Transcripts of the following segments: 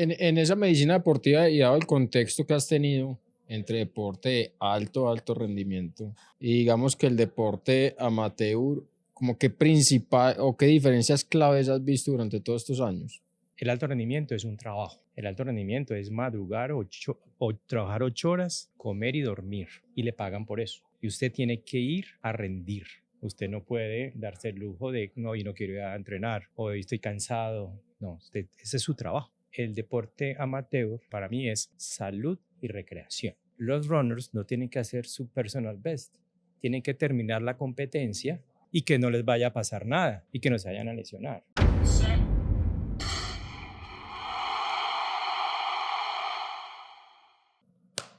En esa medicina deportiva y dado el contexto que has tenido entre deporte de alto rendimiento y digamos que el deporte amateur, como qué principal o qué diferencias claves has visto durante todos estos años. El alto rendimiento es un trabajo. El alto rendimiento es madrugar o trabajar 8 horas, comer y dormir. Y le pagan por eso. Y usted tiene que ir a rendir. Usted no puede darse el lujo de, no, y no quiero ir a entrenar, o hoy estoy cansado. No, ese es su trabajo. El deporte amateur para mí es salud y recreación. Los runners no tienen que hacer su personal best. Tienen que terminar la competencia y que no les vaya a pasar nada y que no se vayan a lesionar.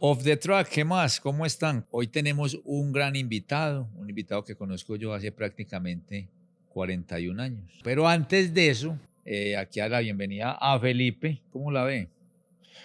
Off the track, ¿qué más? ¿Cómo están? Hoy tenemos un gran invitado, un invitado que conozco yo hace prácticamente 41 años. Pero antes de eso, aquí a la bienvenida a Felipe. ¿Cómo la ve?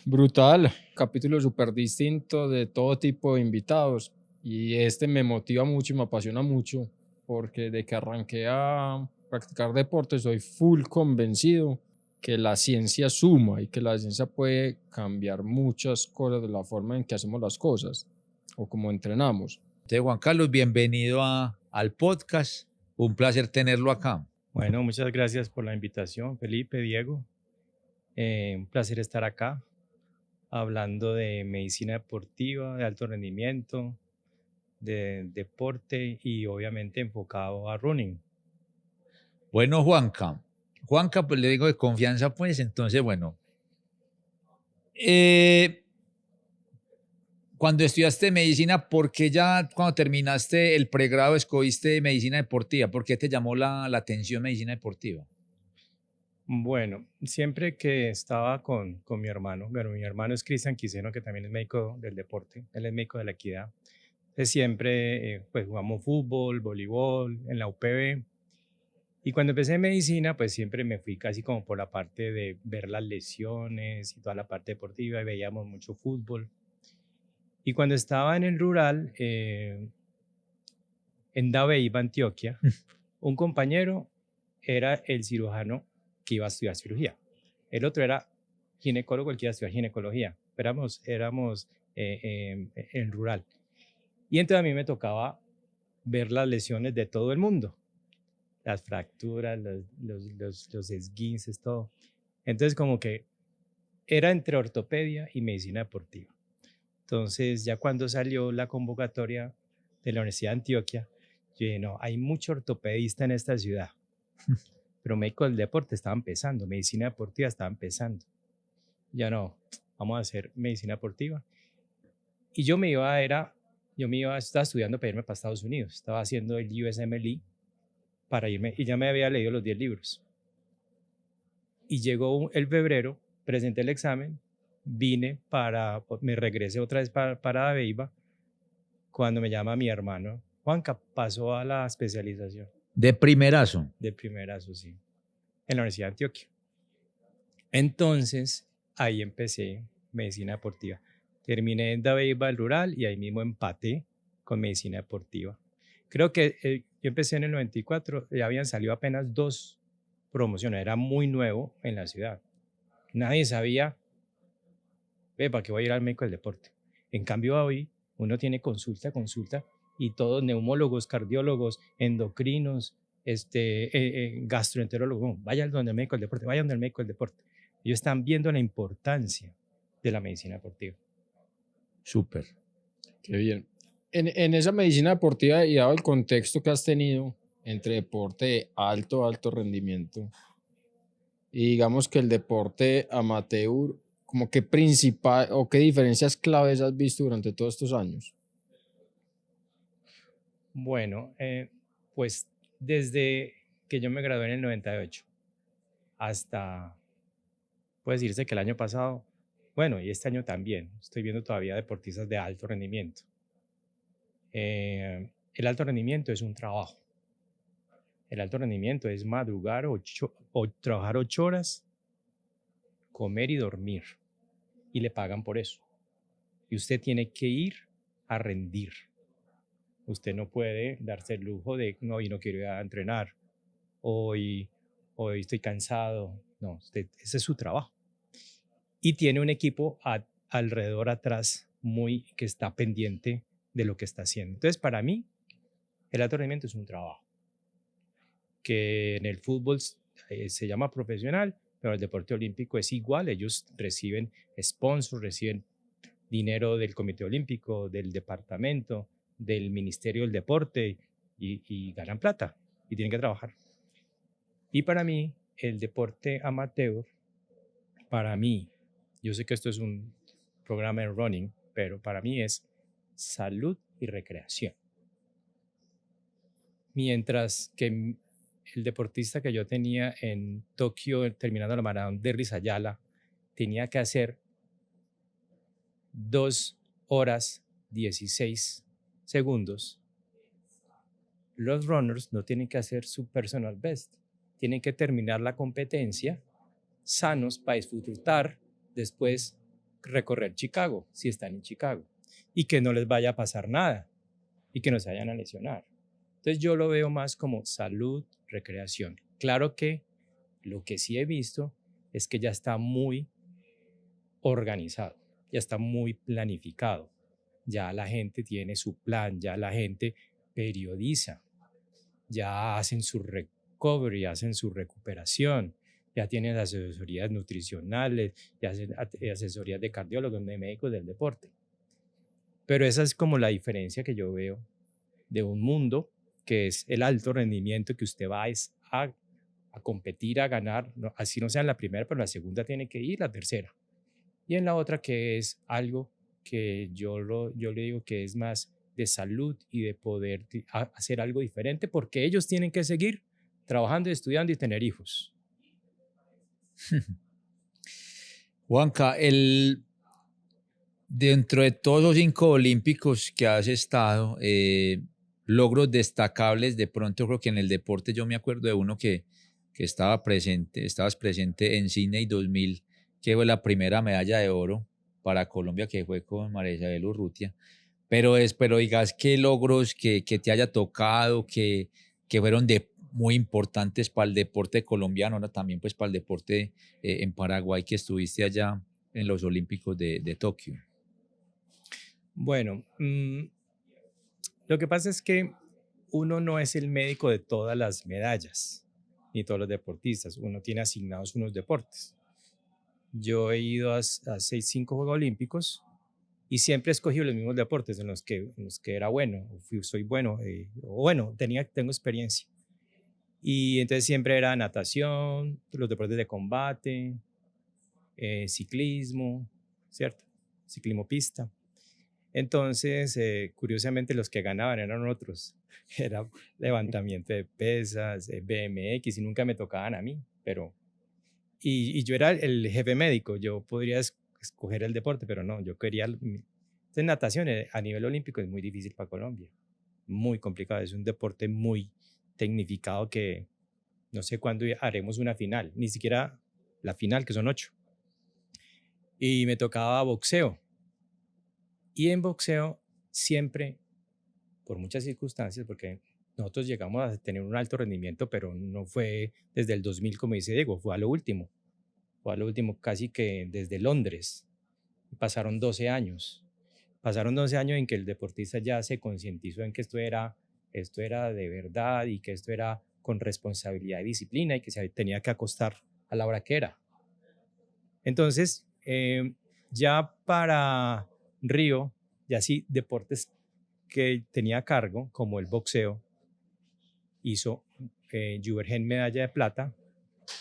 Brutal, capítulo súper distinto de todo tipo de invitados y este me motiva mucho y me apasiona mucho porque de que arranqué a practicar deporte soy full convencido que la ciencia suma y que la ciencia puede cambiar muchas cosas de la forma en que hacemos las cosas o como entrenamos. Entonces, Juan Carlos, bienvenido al podcast. Un placer tenerlo acá. Bueno, muchas gracias por la invitación, Felipe, Diego. Un placer estar acá hablando de medicina deportiva, de alto rendimiento, de deporte y obviamente enfocado a running. Bueno, Juanca, pues le digo de confianza, pues, entonces, bueno. Cuando estudiaste medicina, ¿por qué ya cuando terminaste el pregrado escogiste medicina deportiva? ¿Por qué te llamó la atención medicina deportiva? Bueno, siempre que estaba con mi hermano, bueno, mi hermano es Cristian Quiseno, que también es médico del deporte, él es médico de la equidad. Entonces siempre pues jugamos fútbol, voleibol, en la UPB. Y cuando empecé medicina, pues siempre me fui casi como por la parte de ver las lesiones y toda la parte deportiva, y veíamos mucho fútbol. Y cuando estaba en el rural, en Dabeiba, Antioquia, un compañero era el cirujano que iba a estudiar cirugía. El otro era ginecólogo, el que iba a estudiar ginecología. Éramos en rural. Y entonces a mí me tocaba ver las lesiones de todo el mundo. Las fracturas, los esguinces, todo. Entonces como que era entre ortopedia y medicina deportiva. Entonces ya cuando salió la convocatoria de la Universidad de Antioquia, yo dije, no, hay mucho ortopedista en esta ciudad, pero médico del deporte estaba empezando, medicina deportiva estaba empezando. Ya no, vamos a hacer medicina deportiva. Y estaba estudiando para irme para Estados Unidos, estaba haciendo el USMLE para irme, y ya me había leído los 10 libros. Y llegó el febrero, presenté el examen, me regresé otra vez para Dabeiba, cuando me llama mi hermano, Juanca, pasó a la especialización. De primerazo. De primerazo, sí, en la Universidad de Antioquia. Entonces, ahí empecé medicina deportiva. Terminé en Dabeiba, el rural, y ahí mismo empaté con medicina deportiva. Creo que yo empecé en el 94, ya habían salido apenas 2 promociones, era muy nuevo en la ciudad. Nadie sabía, ¿para qué voy a ir al médico del deporte? En cambio, hoy uno tiene consulta, y todos neumólogos, cardiólogos, endocrinos, gastroenterólogos, vaya donde el médico del deporte, vaya donde el médico del deporte. Ellos están viendo la importancia de la medicina deportiva. Súper. Qué bien. En esa medicina deportiva y dado el contexto que has tenido entre deporte de alto rendimiento y digamos que el deporte amateur, como qué principal o qué diferencias claves has visto durante todos estos años. Bueno, pues desde que yo me gradué en el 98 hasta, puede decirse que el año pasado, bueno, y este año también, estoy viendo todavía deportistas de alto rendimiento. El alto rendimiento es un trabajo. El alto rendimiento es madrugar o trabajar 8 horas, comer y dormir. Y le pagan por eso. Y usted tiene que ir a rendir. Usted no puede darse el lujo de, no, y no quiero ir a entrenar, hoy estoy cansado. No, ese es su trabajo. y tiene un equipo alrededor atrás que está pendiente de lo que está haciendo. Entonces, para mí, el alto rendimiento es un trabajo que en el fútbol se llama profesional, pero el deporte olímpico es igual. Ellos reciben sponsors, reciben dinero del Comité Olímpico, del departamento, del Ministerio del Deporte y ganan plata y tienen que trabajar. Y para mí, el deporte amateur, para mí, yo sé que esto es un programa de running, pero para mí es salud y recreación. Mientras que el deportista que yo tenía en Tokio, terminando la maratón de Rizayala, tenía que hacer 2 horas 16 segundos. Los runners no tienen que hacer su personal best, tienen que terminar la competencia sanos para disfrutar, después recorrer Chicago, si están en Chicago, y que no les vaya a pasar nada y que no se vayan a lesionar. Entonces yo lo veo más como salud, recreación. Claro que lo que sí he visto es que ya está muy organizado, ya está muy planificado, ya la gente tiene su plan, ya la gente periodiza, ya hacen su recovery, hacen su recuperación, ya tienen asesorías nutricionales, ya hacen asesorías de cardiólogos, de médicos del deporte. Pero esa es como la diferencia que yo veo de un mundo que es el alto rendimiento, que usted va a competir, a ganar, no, así no sea en la primera, pero en la segunda tiene que ir, la tercera. Y en la otra que es algo que yo le digo que es más de salud y de poder hacer algo diferente, porque ellos tienen que seguir trabajando, estudiando y tener hijos. Juanca, dentro de todos los 5 olímpicos que has estado, logros destacables, de pronto creo que en el deporte yo me acuerdo de uno que estabas presente en Sydney 2000, que fue la primera medalla de oro para Colombia, que fue con María Isabel Urrutia. Pero digas, ¿qué logros que te haya tocado, que fueron muy importantes para el deporte colombiano, ¿no? También pues para el deporte en Paraguay, que estuviste allá en los Olímpicos de Tokio? Bueno, lo que pasa es que uno no es el médico de todas las medallas, ni todos los deportistas. Uno tiene asignados unos deportes. Yo he ido a 5 Juegos Olímpicos y siempre he escogido los mismos deportes en los que era bueno, soy bueno, o bueno, tengo experiencia. Y entonces siempre era natación, los deportes de combate, ciclismo, ¿cierto? Ciclismo pista. Entonces, curiosamente, los que ganaban eran otros. Era levantamiento de pesas, BMX, y nunca me tocaban a mí, pero... Y yo era el jefe médico, yo podría escoger el deporte, pero no, yo quería... Entonces, natación a nivel olímpico es muy difícil para Colombia, muy complicado, es un deporte muy tecnificado que no sé cuándo haremos una final, ni siquiera la final, que son 8. Y me tocaba boxeo. Y en boxeo siempre, por muchas circunstancias, porque nosotros llegamos a tener un alto rendimiento, pero no fue desde el 2000, como dice Diego, fue a lo último casi que desde Londres. Pasaron 12 años. Pasaron 12 años en que el deportista ya se concientizó en que esto era de verdad y que esto era con responsabilidad y disciplina y que se tenía que acostar a la hora que era. Entonces, ya para Río, ya sí, deportes que tenía a cargo, como el boxeo, hizo Juvergen medalla de plata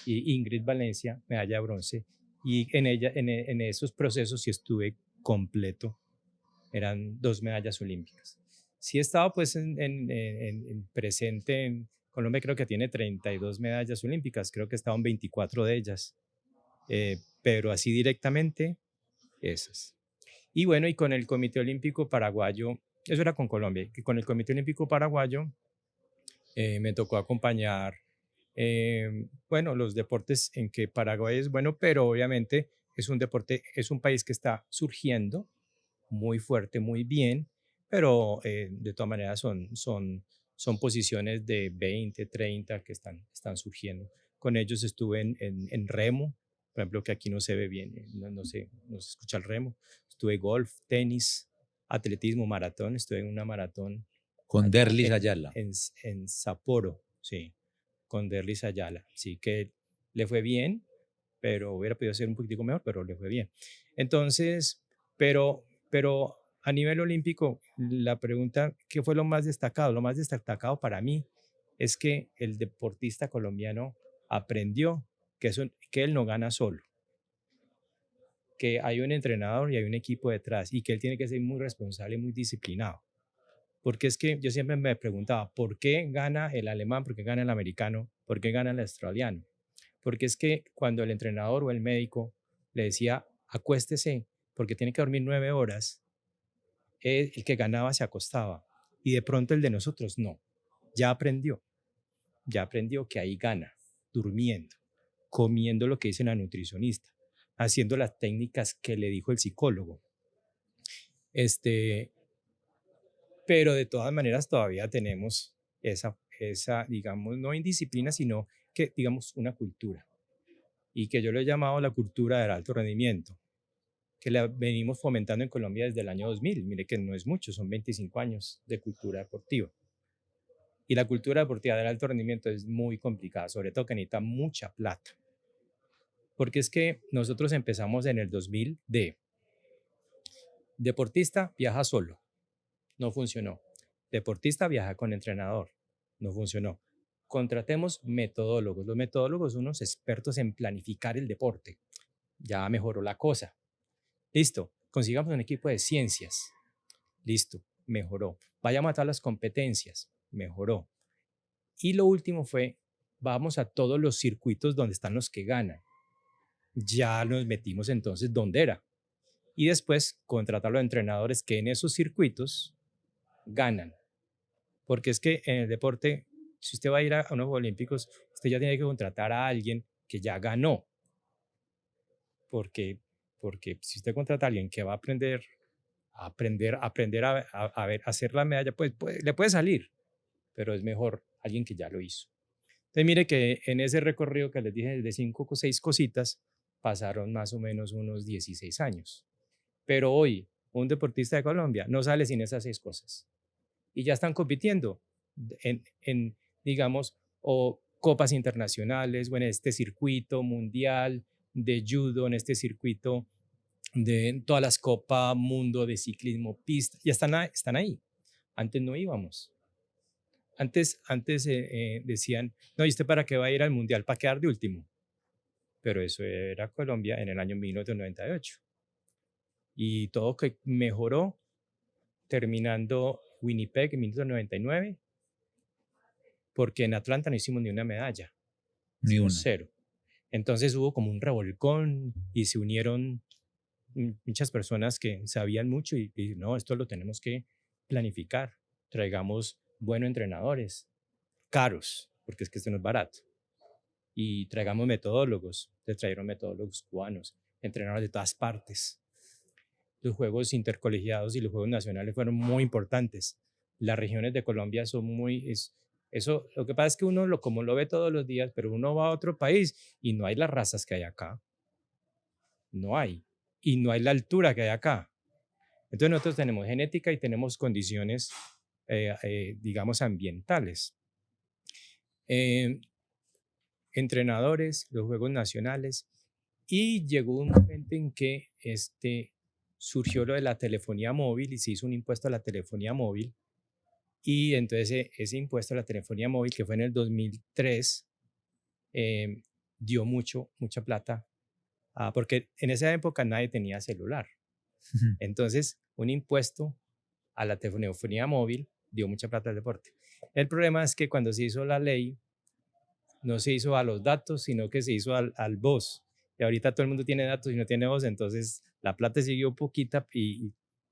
y Ingrid Valencia medalla de bronce. Y en esos procesos sí estuve completo. Eran 2 medallas olímpicas. Sí he estado pues presente en Colombia, creo que tiene 32 medallas olímpicas, creo que he estado en 24 de ellas, pero así directamente esas. Y bueno, y con el Comité Olímpico Paraguayo, eso era con Colombia, que con el Comité Olímpico Paraguayo me tocó acompañar, bueno, los deportes en que Paraguay es bueno, pero obviamente es un país que está surgiendo muy fuerte, muy bien, pero de todas maneras son posiciones de 20, 30 que están surgiendo. Con ellos estuve en remo, por ejemplo, que aquí no se ve bien, no se escucha el remo. Estuve golf, tenis, atletismo, maratón, estuve en una maratón Con allá Derlis Ayala. en Sapporo, sí, con Derlis Ayala. Sí que le fue bien, pero hubiera podido ser un poquitico mejor, pero le fue bien. Entonces, pero a nivel olímpico, la pregunta, ¿qué fue lo más destacado? Lo más destacado para mí es que el deportista colombiano aprendió que él no gana solo, que hay un entrenador y hay un equipo detrás y que él tiene que ser muy responsable y muy disciplinado. Porque es que yo siempre me preguntaba, ¿por qué gana el alemán? ¿Por qué gana el americano? ¿Por qué gana el australiano? Porque es que cuando el entrenador o el médico le decía, acuéstese, porque tiene que dormir 9 horas, el que ganaba se acostaba. Y de pronto el de nosotros no. Ya aprendió que ahí gana, durmiendo, comiendo lo que dice la nutricionista, haciendo las técnicas que le dijo el psicólogo. Pero de todas maneras todavía tenemos esa, digamos, no indisciplina, sino que, digamos, una cultura. Y que yo lo he llamado la cultura del alto rendimiento, que la venimos fomentando en Colombia desde el año 2000. Mire que no es mucho, son 25 años de cultura deportiva. Y la cultura deportiva del alto rendimiento es muy complicada, sobre todo que necesita mucha plata. Porque es que nosotros empezamos en el 2000 de deportista viaja solo, no funcionó. Deportista viaja con entrenador, no funcionó. Contratemos metodólogos. Los metodólogos son unos expertos en planificar el deporte. Ya mejoró la cosa. Listo, consigamos un equipo de ciencias. Listo, mejoró. Vayamos a todas las competencias. Mejoró. Y lo último fue, vamos a todos los circuitos donde están los que ganan. Ya nos metimos entonces donde era. Y después contratar a los entrenadores que en esos circuitos ganan. Porque es que en el deporte, si usted va a ir a unos Juegos Olímpicos, usted ya tiene que contratar a alguien que ya ganó. Porque si usted contrata a alguien que va a aprender a ver, hacer la medalla, pues le puede salir, pero es mejor alguien que ya lo hizo. Entonces mire que en ese recorrido que les dije de 5 o 6 cositas, pasaron más o menos unos 16 años. Pero hoy, un deportista de Colombia no sale sin esas 6 cosas. Y ya están compitiendo en digamos, o copas internacionales, o en este circuito mundial de judo, en este circuito de todas las copas mundo de ciclismo pista, ya están ahí. Antes no íbamos. Antes decían, no, ¿y usted para qué va a ir al mundial? ¿Para quedar de último? Pero eso era Colombia en el año 1998. Y todo que mejoró terminando Winnipeg en 1999, porque en Atlanta no hicimos ni una medalla. Ni una. 0. Entonces hubo como un revolcón y se unieron muchas personas que sabían mucho y no, esto lo tenemos que planificar. Traigamos buenos entrenadores, caros, porque es que esto no es barato. Y traigamos metodólogos. Se trajeron metodólogos cubanos, entrenadores de todas partes. Los juegos intercolegiados y los juegos nacionales fueron muy importantes. Las regiones de Colombia son muy... eso, lo que pasa es que uno como lo ve todos los días, pero uno va a otro país y no hay las razas que hay acá. No hay. Y no hay la altura que hay acá. Entonces nosotros tenemos genética y tenemos condiciones, digamos, ambientales. Entrenadores, los juegos nacionales, y llegó un momento en que surgió lo de la telefonía móvil y se hizo un impuesto a la telefonía móvil, y entonces ese impuesto a la telefonía móvil, que fue en el 2003, dio mucha plata, porque en esa época nadie tenía celular. Entonces, un impuesto a la telefonía móvil dio mucha plata al deporte. El problema es que cuando se hizo la ley, no se hizo a los datos, sino que se hizo al voz. Y ahorita todo el mundo tiene datos y no tiene voz, entonces la plata siguió poquita,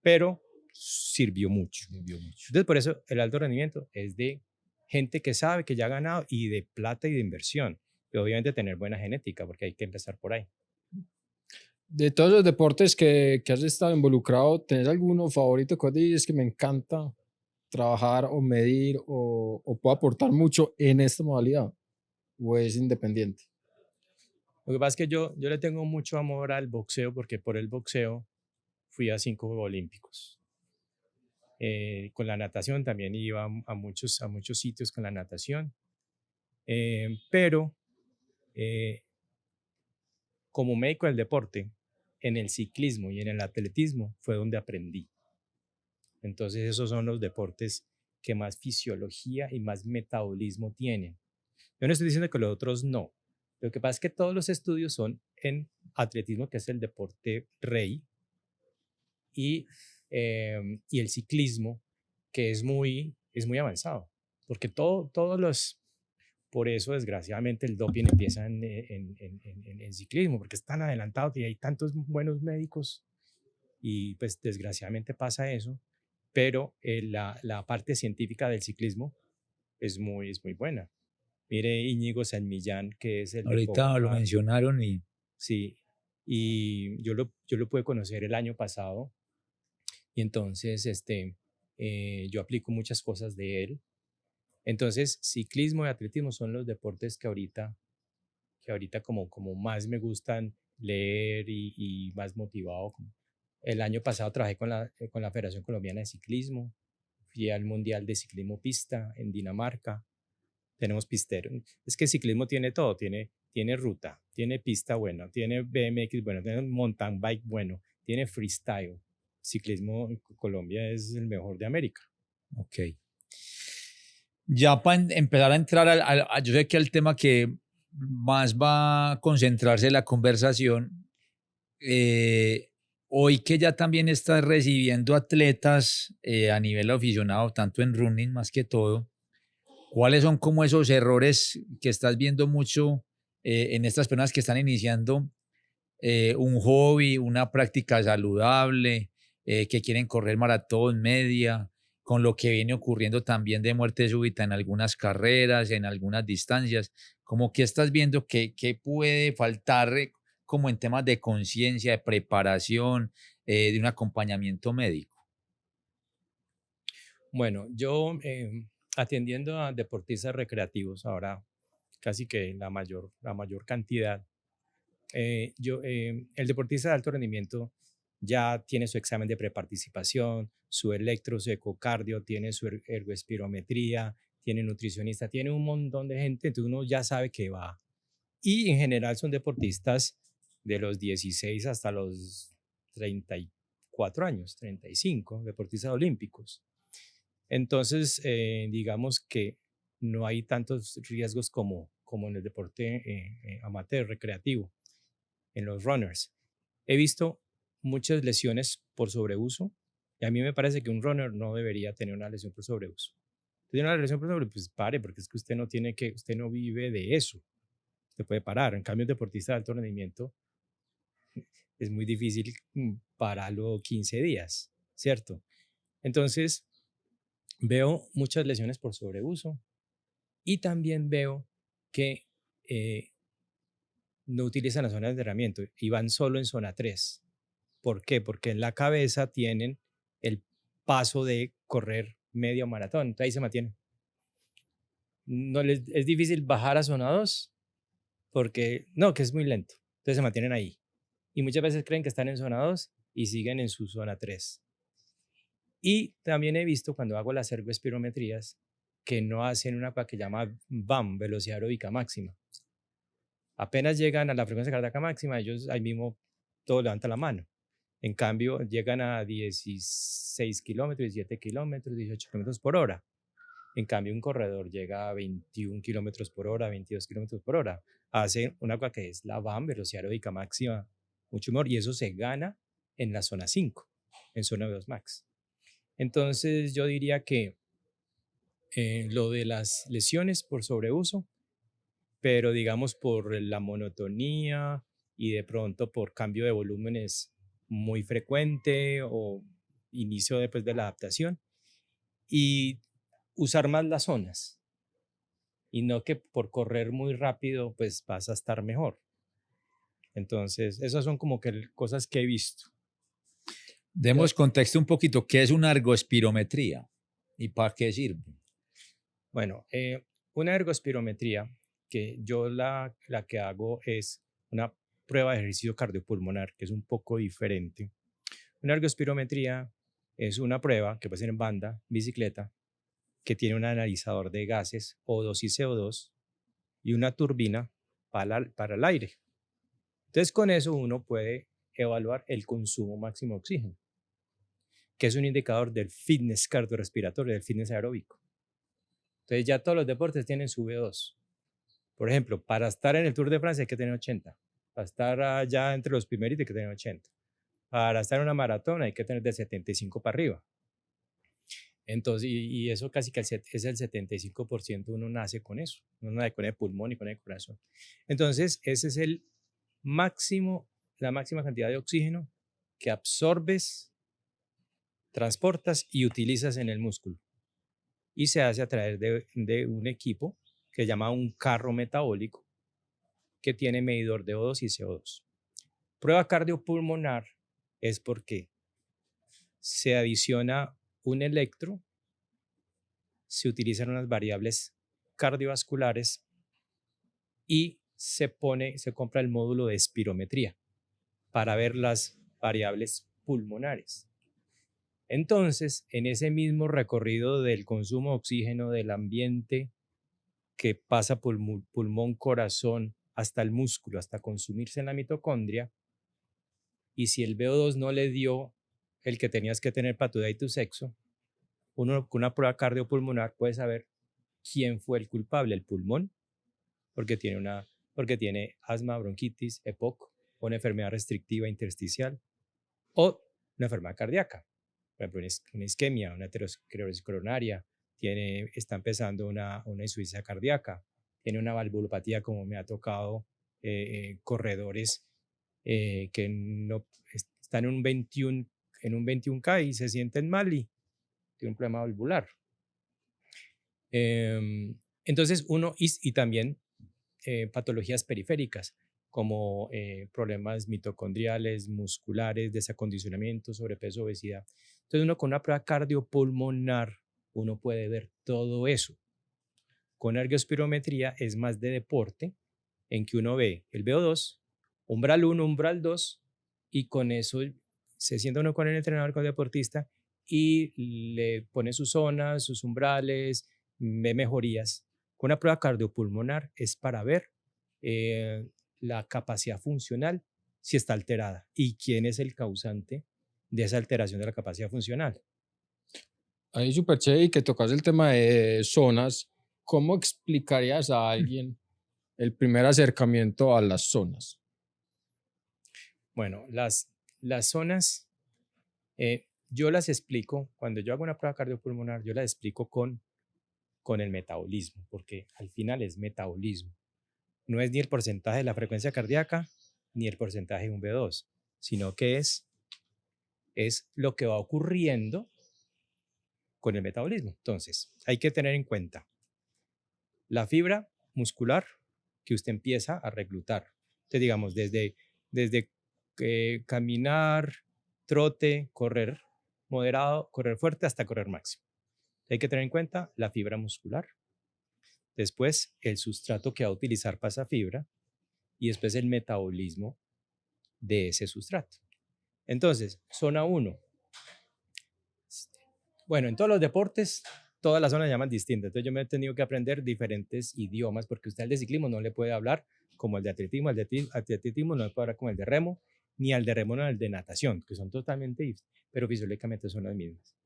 pero sirvió mucho. Entonces, por eso el alto rendimiento es de gente que sabe que ya ha ganado y de plata y de inversión. Y obviamente tener buena genética, porque hay que empezar por ahí. De todos los deportes que has estado involucrado, ¿tenés alguno favorito que dices que me encanta trabajar o medir o puedo aportar mucho en esta modalidad? ¿O es independiente? Lo que pasa es que yo le tengo mucho amor al boxeo porque por el boxeo fui a 5 Juegos Olímpicos. Con la natación también iba a muchos sitios con la natación, pero eh, como médico del deporte, en el ciclismo y en el atletismo fue donde aprendí. Entonces esos son los deportes que más fisiología y más metabolismo tienen. Yo no estoy diciendo que los otros no. Lo que pasa es que todos los estudios son en atletismo, que es el deporte rey, y el ciclismo, que es muy avanzado. Porque todos los... Por eso, desgraciadamente, el doping empieza en ciclismo, porque es tan adelantado y hay tantos buenos médicos y pues desgraciadamente pasa eso, pero la parte científica del ciclismo es muy buena. Mire Íñigo San Millán, que es el de Ahorita lo Bogotá. mencionaron y Sí, y yo lo pude conocer el año pasado y entonces yo aplico muchas cosas de él. Entonces, ciclismo y atletismo son los deportes que ahorita como más me gustan leer y más motivado. El año pasado trabajé con la Federación Colombiana de Ciclismo, fui al Mundial de Ciclismo Pista en Dinamarca, tenemos pisteros. Es que el ciclismo tiene todo, tiene ruta, tiene pista buena, tiene BMX bueno, tiene mountain bike bueno, tiene freestyle. Ciclismo en Colombia es el mejor de América. ok. Ya para empezar a entrar yo sé que el tema que más va a concentrarse la conversación, eh, hoy que ya también estás recibiendo atletas a nivel aficionado, tanto en running más que todo, ¿cuáles son como esos errores que estás viendo mucho en estas personas que están iniciando un hobby, una práctica saludable, que quieren correr maratón, media, con lo que viene ocurriendo también de muerte súbita en algunas carreras, en algunas distancias? Como que estás viendo que puede faltar como en temas de conciencia, de preparación, de un acompañamiento médico. Bueno, yo atendiendo a deportistas recreativos, ahora casi que la mayor cantidad, el deportista de alto rendimiento ya tiene su examen de preparticipación, su electro, su ecocardio, tiene su ergoespirometría, tiene nutricionista, tiene un montón de gente, entonces uno ya sabe que va. Y en general son deportistas de los 16 hasta los 34 años, 35, deportistas olímpicos. Entonces, digamos que no hay tantos riesgos como en el deporte amateur, recreativo, en los runners. He visto muchas lesiones por sobreuso y a mí me parece que un runner no debería tener una lesión por sobreuso. Tiene una lesión por sobreuso, pues pare, porque es que usted no vive de eso. Usted puede parar. En cambio, un deportista de alto rendimiento es muy difícil pararlo 15 días, ¿cierto? Entonces, veo muchas lesiones por sobreuso y también veo que no utilizan la zona de entrenamiento y van solo en zona 3. ¿Por qué? Porque en la cabeza tienen el paso de correr medio maratón, entonces ahí se mantienen. No es difícil bajar a zona 2 porque no, que es muy lento, entonces se mantienen ahí. Y muchas veces creen que están en zona 2 y siguen en su zona 3. Y también he visto cuando hago las ergoespirometrías que no hacen una cosa que llama VAM, velocidad aeróbica máxima. Apenas llegan a la frecuencia cardíaca máxima, ellos ahí mismo todo levanta la mano. En cambio, llegan a 16 kilómetros, 17 kilómetros, 18 kilómetros por hora. En cambio, un corredor llega a 21 kilómetros por hora, 22 kilómetros por hora. Hace una cosa que es la VAM, velocidad aeróbica máxima, mucho mejor, y eso se gana en la zona 5, en zona 2 max. Entonces, yo diría que lo de las lesiones por sobreuso, pero digamos por la monotonía y de pronto por cambio de volúmenes muy frecuente o inicio después de la adaptación y usar más las zonas y no que por correr muy rápido pues vas a estar mejor. Entonces, esas son como que cosas que he visto. Demos contexto un poquito, ¿qué es una ergoespirometría y para qué sirve? Bueno, una ergoespirometría que yo la que hago es una prueba de ejercicio cardiopulmonar, que es un poco diferente. Una ergospirometría es una prueba que puede ser en banda, bicicleta, que tiene un analizador de gases O2 y CO2 y una turbina para el aire. Entonces, con eso uno puede evaluar el consumo máximo de oxígeno, que es un indicador del fitness cardiorrespiratorio, del fitness aeróbico. Entonces, ya todos los deportes tienen su VO2. Por ejemplo, para estar en el Tour de Francia hay que tener 80. Para estar allá entre los primeritos hay que tener 80. Para estar en una maratón hay que tener de 75 para arriba. Entonces, y eso casi que es el 75%, uno nace con eso. Uno nace con el pulmón y con el corazón. Entonces, ese es el máximo, la máxima cantidad de oxígeno que absorbes, transportas y utilizas en el músculo. Y se hace a través de un equipo que se llama un carro metabólico que tiene medidor de O2 y CO2. Prueba cardiopulmonar es porque se adiciona un electro, se utilizan unas variables cardiovasculares y se compra el módulo de espirometría para ver las variables pulmonares. Entonces, en ese mismo recorrido del consumo de oxígeno del ambiente que pasa por pulmón, corazón, hasta el músculo, hasta consumirse en la mitocondria, y si el VO2 no le dio el que tenías que tener para tu edad y tu sexo, uno con una prueba cardiopulmonar puede saber quién fue el culpable, el pulmón, porque tiene asma, bronquitis, EPOC, o una enfermedad restrictiva intersticial, o una enfermedad cardíaca, por ejemplo, una isquemia, una aterosclerosis coronaria, está empezando una insuficiencia cardíaca, tiene una valvulopatía, como me ha tocado corredores que no están en un 21K y se sienten mal y tienen un problema valvular. Entonces y también patologías periféricas como problemas mitocondriales, musculares, desacondicionamiento, sobrepeso, obesidad. Entonces uno con una prueba cardiopulmonar uno puede ver todo eso. Con ergospirometría es más de deporte, en que uno ve el VO2, umbral 1, umbral 2, y con eso se sienta uno con el entrenador, con el deportista, y le pone sus zonas, sus umbrales, ve mejorías. Con una prueba cardiopulmonar es para ver la capacidad funcional, si está alterada, y quién es el causante de esa alteración de la capacidad funcional. Ahí súper chévere y que tocas el tema de zonas. ¿Cómo explicarías a alguien el primer acercamiento a las zonas? Bueno, las zonas, yo las explico, cuando yo hago una prueba cardiopulmonar, yo las explico con el metabolismo, porque al final es metabolismo. No es ni el porcentaje de la frecuencia cardíaca, ni el porcentaje de un V2, sino que es lo que va ocurriendo con el metabolismo. Entonces, hay que tener en cuenta la fibra muscular que usted empieza a reclutar. Entonces, digamos, desde caminar, trote, correr moderado, correr fuerte, hasta correr máximo. Hay que tener en cuenta la fibra muscular, después el sustrato que va a utilizar para esa fibra y después el metabolismo de ese sustrato. Entonces, zona 1. Bueno, en todos los deportes, todas las zonas se llaman distintas. Entonces, yo me he tenido que aprender diferentes idiomas porque usted al de ciclismo no le puede hablar como el de atletismo, al de atletismo no le puede hablar como el de remo, ni al de remo ni al de natación, que son totalmente diferentes, pero fisiológicamente son las mismas.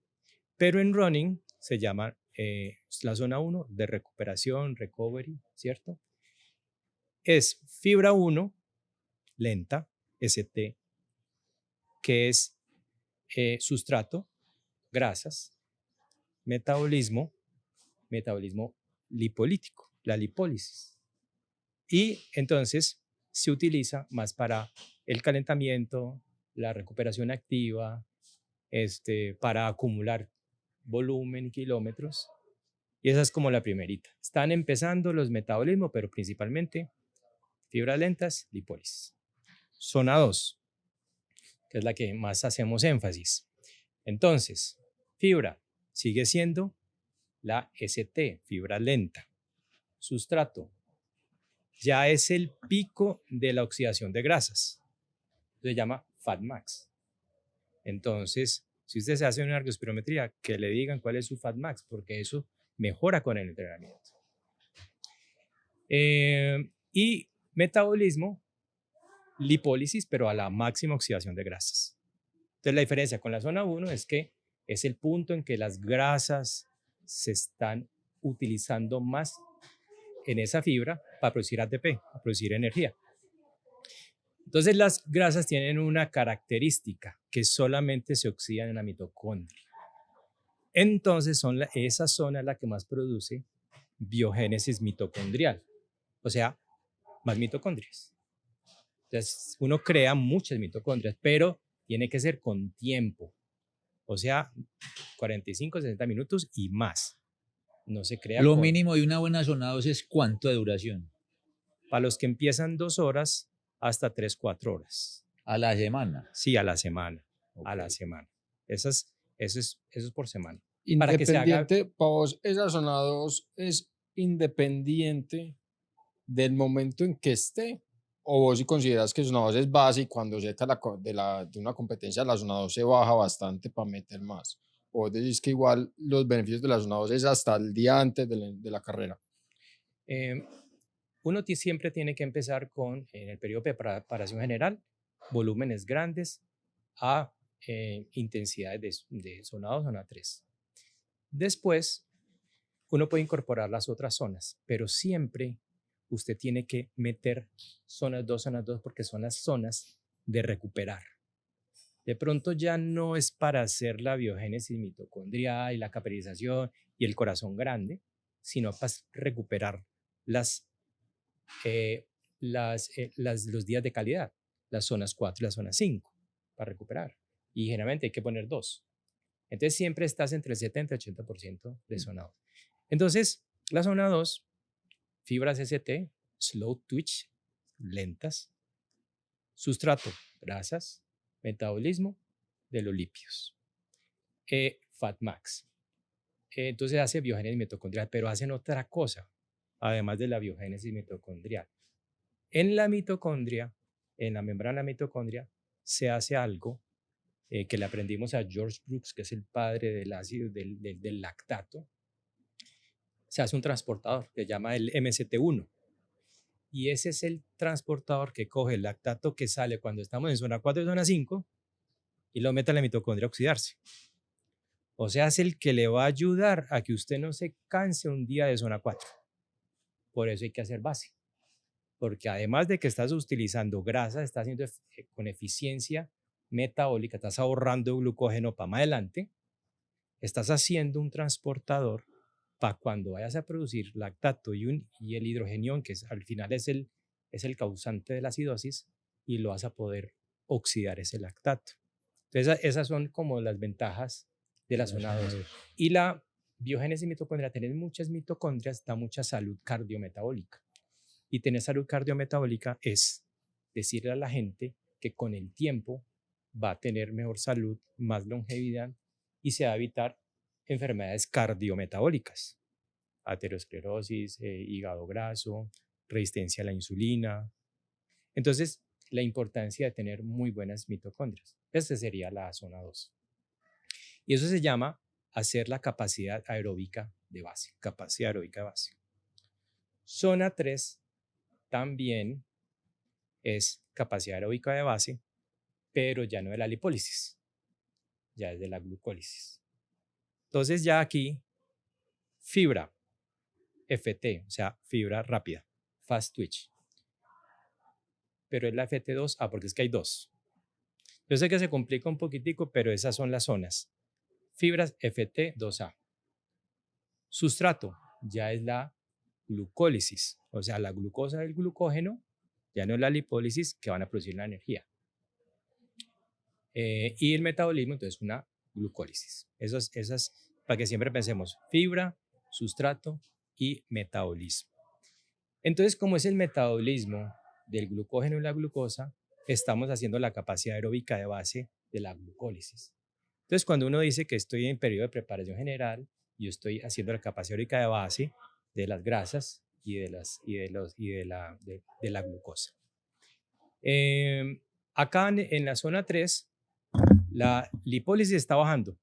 Pero en running se llama la zona 1 de recuperación, recovery, ¿cierto? Es fibra 1, lenta, ST, que es sustrato, grasas, metabolismo lipolítico, la lipólisis. Y entonces se utiliza más para el calentamiento, la recuperación activa, para acumular volumen y kilómetros. Y esa es como la primerita. Están empezando los metabolismos, pero principalmente fibras lentas, lipólisis. Zona 2, que es la que más hacemos énfasis. Entonces, fibra sigue siendo la ST, fibra lenta. Sustrato, ya es el pico de la oxidación de grasas. Se llama Fat Max. Entonces, si usted se hace una ergospirometría, que le digan cuál es su Fat Max, porque eso mejora con el entrenamiento. Y metabolismo, lipólisis, pero a la máxima oxidación de grasas. Entonces, la diferencia con la zona 1 es que es el punto en que las grasas se están utilizando más en esa fibra para producir ATP, para producir energía. Entonces, las grasas tienen una característica, que solamente se oxidan en la mitocondria. Entonces, esa zona es la que más produce biogénesis mitocondrial, o sea, más mitocondrias. Entonces, uno crea muchas mitocondrias, pero tiene que ser con tiempo, o sea, 45, 60 minutos y más. No se crea Lo mínimo de una buena zona 2 es ¿cuánto de duración? Para los que empiezan 2 horas hasta 3, 4 horas. ¿A la semana? Sí, a la semana. Okay. A la semana. Eso es por semana. Independiente, para vos, esa zona 2 es independiente del momento en que esté, o vos si consideras que zona 2 es base y cuando cerca de una competencia la zona 2 se baja bastante para meter más, o vos decís que igual los beneficios de la zona 2 es hasta el día antes de la carrera. Uno siempre tiene que empezar con, en el periodo de preparación general, volúmenes grandes a intensidades de zona 2, zona 3. Después, uno puede incorporar las otras zonas, pero siempre usted tiene que meter zonas 2, porque son las zonas de recuperar. De pronto ya no es para hacer la biogénesis mitocondrial y la capilarización y el corazón grande, sino para recuperar los días de calidad, las zonas 4 y la zona 5, para recuperar. Y generalmente hay que poner 2. Entonces siempre estás entre el 70 y 80% de zona 2. Entonces, la zona 2, fibras ST, slow twitch, lentas, sustrato, grasas, metabolismo de los lípidos, Fat Max. Entonces hace biogénesis mitocondrial, pero hacen otra cosa, además de la biogénesis mitocondrial. En la mitocondria, en la membrana mitocondria, se hace algo que le aprendimos a George Brooks, que es el padre del ácido del lactato. Se hace un transportador que se llama el MCT1. Y ese es el transportador que coge el lactato que sale cuando estamos en zona 4 y zona 5 y lo mete a la mitocondria a oxidarse. O sea, es el que le va a ayudar a que usted no se canse un día de zona 4. Por eso hay que hacer base. Porque además de que estás utilizando grasa, estás haciendo con eficiencia metabólica, estás ahorrando glucógeno para más adelante, estás haciendo un transportador para cuando vayas a producir lactato y el hidrogenión, que al final es el causante de la acidosis, y lo vas a poder oxidar ese lactato. Entonces, esas son como las ventajas de la zona 2. Y la biogénesis mitocondrial, tener muchas mitocondrias da mucha salud cardiometabólica. Y tener salud cardiometabólica es decirle a la gente que con el tiempo va a tener mejor salud, más longevidad y se va a evitar enfermedades cardiometabólicas, aterosclerosis, hígado graso, resistencia a la insulina. Entonces, la importancia de tener muy buenas mitocondrias. Esa sería la zona 2. Y eso se llama hacer la capacidad aeróbica de base. Capacidad aeróbica de base. Zona 3 también es capacidad aeróbica de base, pero ya no de la lipólisis, ya es de la glucólisis. Entonces ya aquí, fibra, FT, o sea, fibra rápida, fast twitch. Pero es la FT2, porque es que hay dos. Yo sé que se complica un poquitico, pero esas son las zonas. Fibras FT2A. Sustrato, ya es la glucólisis, o sea, la glucosa del glucógeno, ya no es la lipólisis que van a producir la energía. Y el metabolismo, entonces, una glucólisis. Esas, para que siempre pensemos, fibra, sustrato y metabolismo. Entonces, como es el metabolismo del glucógeno y la glucosa, estamos haciendo la capacidad aeróbica de base de la glucólisis. Entonces, cuando uno dice que estoy en periodo de preparación general, yo estoy haciendo la capacidad aeróbica de base de las grasas de la glucosa. Acá en la zona 3, la lipólisis está bajando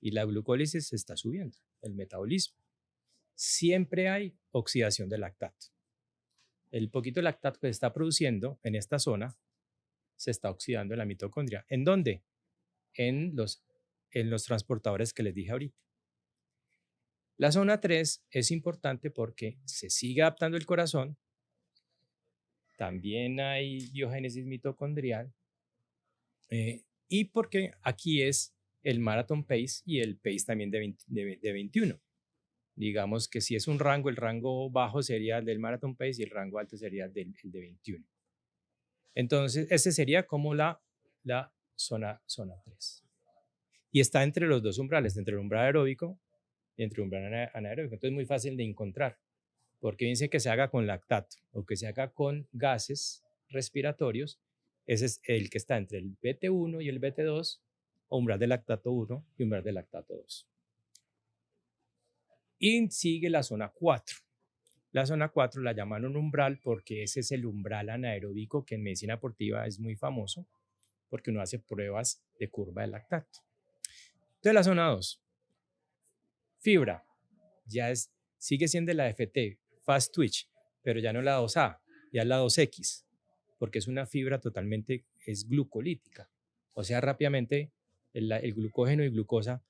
y la glucólisis está subiendo, el metabolismo. Siempre hay oxidación de lactato. El poquito lactato que se está produciendo en esta zona se está oxidando en la mitocondria. ¿En dónde? En los transportadores que les dije ahorita. La zona 3 es importante porque se sigue adaptando el corazón, también hay biogénesis mitocondrial, y porque aquí es el marathon pace y el pace también de 21. Digamos que si es un rango, el rango bajo sería el del marathon pace y el rango alto sería el de 21. Entonces, ese sería como la zona 3. Y está entre los dos umbrales, entre el umbral aeróbico y entre el umbral anaeróbico. Entonces, es muy fácil de encontrar, porque dice que se haga con lactato o que se haga con gases respiratorios. Ese es el que está entre el BT1 y el BT2, o umbral de lactato 1 y umbral de lactato 2. Y sigue la zona 4. La zona 4 la llamaron umbral porque ese es el umbral anaeróbico que en medicina deportiva es muy famoso porque uno hace pruebas de curva de lactato. Entonces la zona 2, fibra, sigue siendo la FT, fast twitch, pero ya no la 2A, ya es la 2X, porque es una fibra totalmente, es glucolítica. O sea, rápidamente el glucógeno y glucosa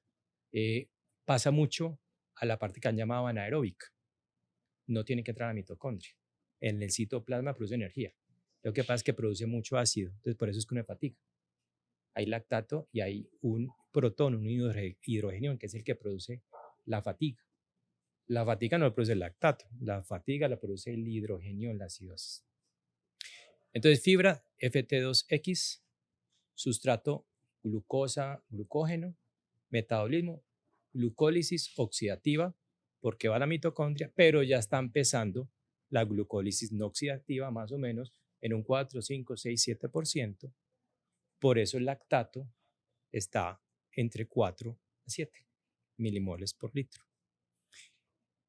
pasa mucho a la parte que han llamado anaeróbica. No tiene que entrar a la mitocondria. En el citoplasma produce energía. Lo que pasa es que produce mucho ácido, entonces por eso es que uno fatiga. Hay lactato y hay un protón, un hidrogenión, que es el que produce la fatiga. La fatiga no lo produce el lactato, la fatiga la produce el hidrogenión, la acidosis. Entonces, fibra FT2X, sustrato glucosa, glucógeno, metabolismo, glucólisis oxidativa, porque va a la mitocondria, pero ya está empezando la glucólisis no oxidativa, más o menos en un 4, 5, 6, 7%. Por eso el lactato está entre 4 a 7 milimoles por litro.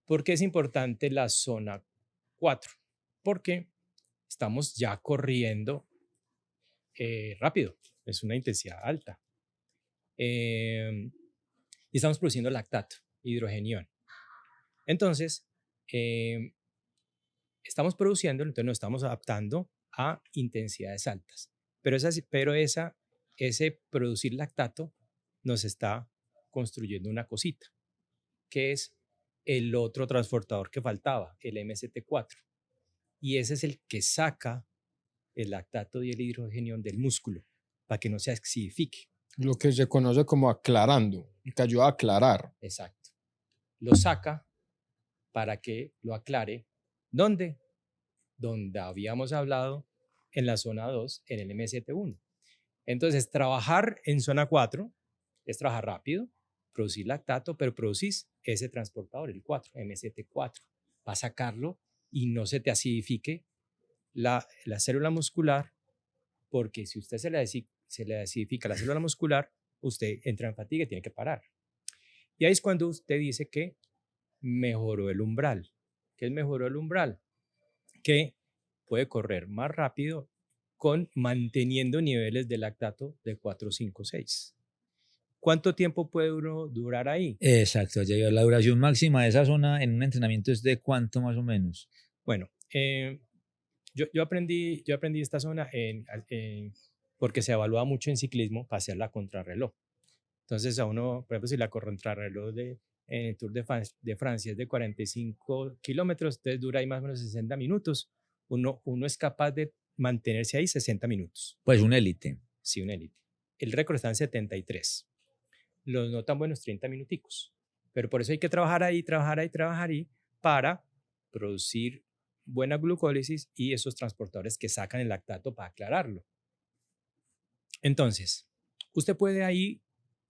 ¿Por qué es importante la zona 4? Porque estamos ya corriendo rápido, es una intensidad alta. Y estamos produciendo lactato, hidrogenión. Entonces, estamos produciendo, entonces nos estamos adaptando a intensidades altas. Pero ese producir lactato nos está construyendo una cosita, que es el otro transportador que faltaba, el MST4. Y ese es el que saca el lactato y el hidrogenión del músculo para que no se acidifique. Lo que se conoce como aclarando, que ayuda a aclarar. Exacto. Lo saca para que lo aclare. ¿Dónde? Donde habíamos hablado en la zona 2, en el MST1. Entonces, trabajar en zona 4 es trabajar rápido, producir lactato, pero producís ese transportador, el 4, MST4, para sacarlo y no se te acidifique la célula muscular, porque si usted se le acidifica la célula muscular, usted entra en fatiga y tiene que parar. Y ahí es cuando usted dice que mejoró el umbral. ¿Qué es mejoró el umbral? Que puede correr más rápido manteniendo niveles de lactato de 4, 5, 6. ¿Cuánto tiempo puede uno durar ahí? Exacto, la duración máxima de esa zona en un entrenamiento es de cuánto más o menos. Bueno, yo aprendí esta zona porque se evalúa mucho en ciclismo para hacer la contrarreloj. Entonces a uno, por ejemplo, si la contrarreloj en el Tour de Francia es de 45 kilómetros, entonces dura ahí más o menos 60 minutos. Uno es capaz de mantenerse ahí 60 minutos. Pues un élite. Sí, un élite. El récord está en 73. Los no tan buenos 30 minuticos. Pero por eso hay que trabajar ahí para producir buena glucólisis y esos transportadores que sacan el lactato para aclararlo. Entonces, usted puede ahí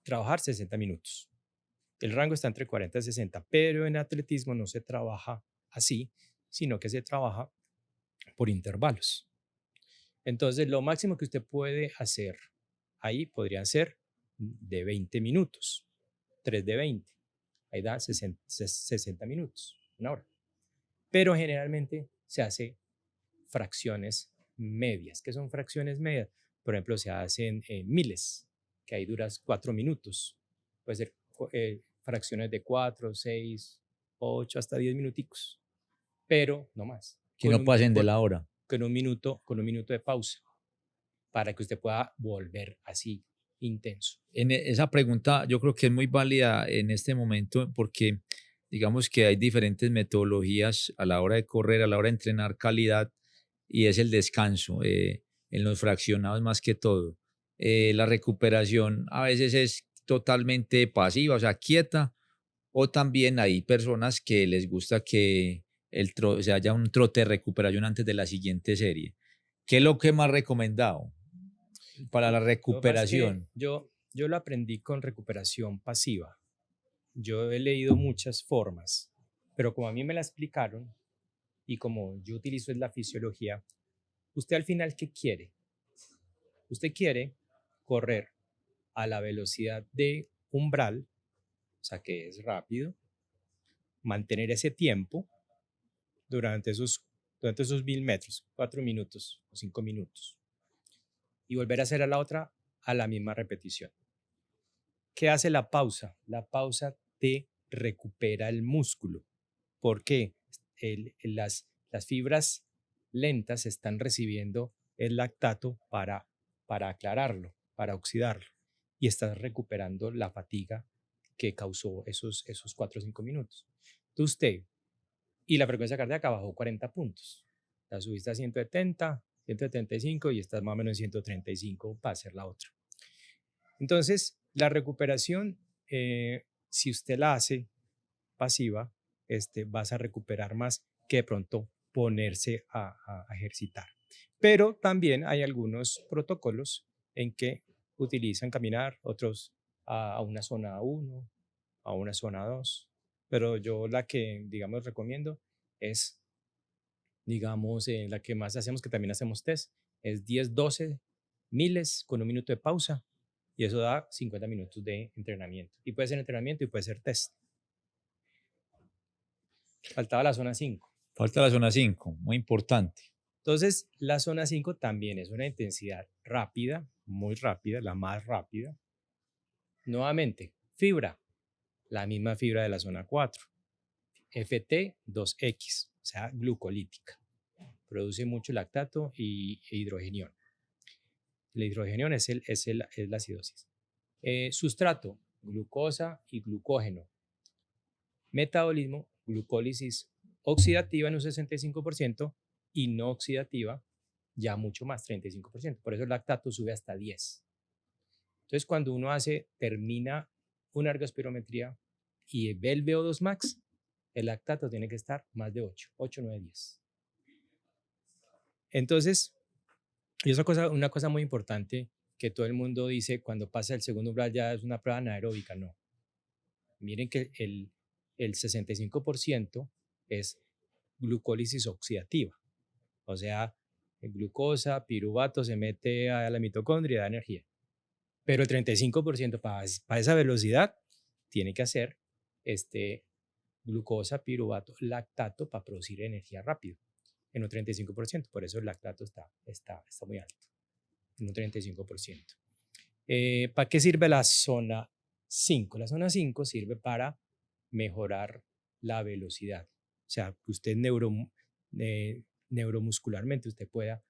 trabajar 60 minutos. El rango está entre 40 y 60, pero en atletismo no se trabaja así, sino que se trabaja por intervalos. Entonces, lo máximo que usted puede hacer ahí podrían ser de 20 minutos, 3 de 20. Ahí da 60 minutos, una hora. pero generalmente se hace fracciones medias. ¿Qué son fracciones medias? Por ejemplo, se hacen miles, que ahí duras 4 minutos. Puede ser fracciones de 4, 6, 8, hasta 10 minuticos, pero no más. Que no pasen de la hora. Con un minuto de pausa, para que usted pueda volver así intenso. Esa pregunta yo creo que es muy válida en este momento porque digamos que hay diferentes metodologías a la hora de correr, a la hora de entrenar calidad y es el descanso, en los fraccionados más que todo. La recuperación a veces es totalmente pasiva, o sea, quieta, o también hay personas que les gusta que se haya un trote de recuperación antes de la siguiente serie. ¿Qué es lo que más recomendado para la recuperación? Yo lo aprendí con recuperación pasiva. Yo he leído muchas formas, pero como a mí me la explicaron y como yo utilizo es la fisiología, usted al final, ¿qué quiere? Usted quiere correr a la velocidad de umbral, o sea que es rápido, mantener ese tiempo durante esos 1000 metros, 4 minutos o 5 minutos, y volver a hacer a la otra a la misma repetición. ¿Qué hace la pausa? La pausa te recupera el músculo. ¿Por qué? Las fibras lentas están recibiendo el lactato para aclararlo, para oxidarlo, y estás recuperando la fatiga que causó esos 4 o 5 minutos. Entonces usted, y la frecuencia cardíaca bajó 40 puntos. La subiste a 170, 175 y estás más o menos en 135 para hacer la otra. Entonces, la recuperación, si usted la hace pasiva, vas a recuperar más que de pronto ponerse a ejercitar. Pero también hay algunos protocolos en que utilizan caminar, otros a una zona 1, a una zona 2. Pero yo la que, digamos, recomiendo es, digamos, la que más hacemos, que también hacemos test, es 10, 12 miles con un minuto de pausa. Y eso da 50 minutos de entrenamiento. Y puede ser entrenamiento y puede ser test. Faltaba la zona 5. Falta la zona 5, muy importante. Entonces, la zona 5 también es una intensidad rápida, muy rápida, la más rápida. Nuevamente, fibra, la misma fibra de la zona 4. FT2X, o sea, glucolítica. Produce mucho lactato e hidrogenión. El hidrogenión es la acidosis. Sustrato, glucosa y glucógeno. Metabolismo, glucólisis oxidativa en un 65% y no oxidativa ya mucho más, 35%. Por eso el lactato sube hasta 10. Entonces, cuando uno termina una ergospirometría y ve el VO2 max, el lactato tiene que estar más de 8, 9, 10. Entonces, y una cosa muy importante que todo el mundo dice, cuando pasa el segundo umbral ya es una prueba anaeróbica. No. Miren que el 65% es glucólisis oxidativa. O sea, glucosa, piruvato se mete a la mitocondria y da energía. Pero el 35% para esa velocidad tiene que hacer glucosa, piruvato, lactato para producir energía rápido. En un 35%. Por eso el lactato está muy alto. En un 35%. ¿Para qué sirve la zona 5? La zona 5 sirve para mejorar la velocidad. O sea, que usted neuromuscularmente usted pueda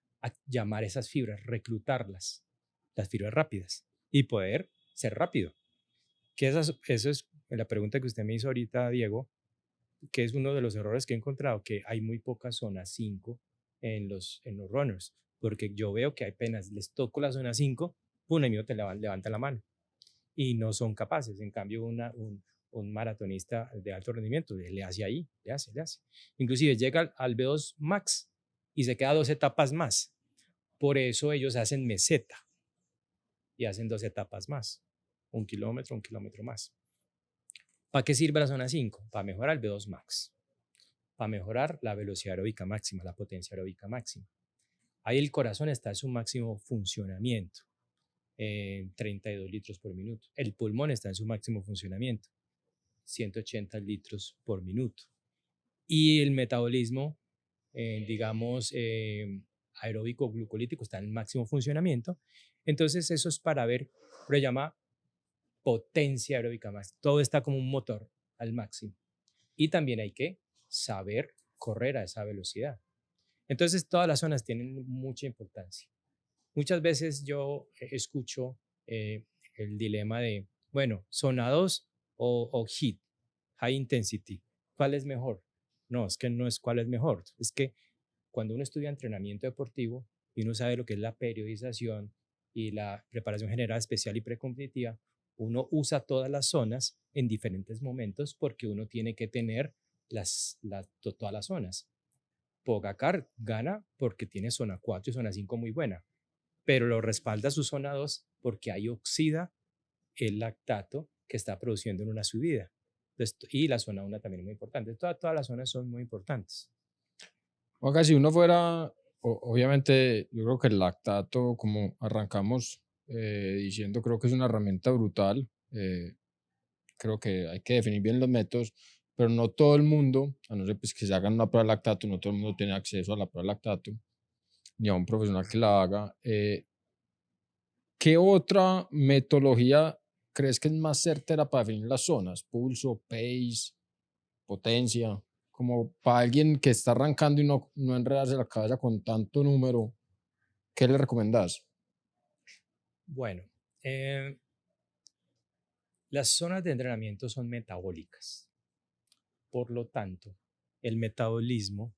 llamar esas fibras, reclutarlas, las fibras rápidas, y poder ser rápido. Que eso es la pregunta que usted me hizo ahorita, Diego, que es uno de los errores que he encontrado, que hay muy poca zona 5 en los runners, porque yo veo que apenas les toco la zona 5, un enemigo te levanta la mano y no son capaces. En cambio, un maratonista de alto rendimiento le hace ahí, le hace. Inclusive llega al V2 max y se queda 2 etapas más. Por eso ellos hacen meseta y hacen 2 etapas más, 1 kilómetro, 1 kilómetro más. ¿Para qué sirve la zona 5? Para mejorar el V2 max, para mejorar la velocidad aeróbica máxima, la potencia aeróbica máxima. Ahí el corazón está en su máximo funcionamiento, 32 litros por minuto. El pulmón está en su máximo funcionamiento, 180 litros por minuto. y el metabolismo, digamos, aeróbico glucolítico está en máximo funcionamiento. Entonces eso es para ver, lo llama potencia aeróbica más. Todo está como un motor al máximo. Y también hay que saber correr a esa velocidad. Entonces todas las zonas tienen mucha importancia. Muchas veces yo escucho el dilema de, bueno, zona 2 o HIIT, High Intensity, ¿cuál es mejor? No, es que no es cuál es mejor, es que cuando uno estudia entrenamiento deportivo y uno sabe lo que es la periodización y la preparación general especial y precompetitiva, uno usa todas las zonas en diferentes momentos porque uno tiene que tener todas las zonas. Pogacar gana porque tiene zona 4 y zona 5 muy buena, pero lo respalda su zona 2 porque ahí oxida el lactato que está produciendo en una subida. Y la zona 1 también es muy importante. Todas las zonas son muy importantes. Oiga, si uno fuera, obviamente, yo creo que el lactato, como arrancamos diciendo, creo que es una herramienta brutal. Creo que hay que definir bien los métodos, pero no todo el mundo, a no ser pues, que se hagan una prueba de lactato, no todo el mundo tiene acceso a la prueba de lactato, ni a un profesional que la haga. ¿Qué otra metodología crees que es más certera para definir las zonas? Pulso, pace, potencia, como para alguien que está arrancando y no enredarse la cabeza con tanto número, ¿qué le recomendás? Bueno, las zonas de entrenamiento son metabólicas. Por lo tanto, el metabolismo,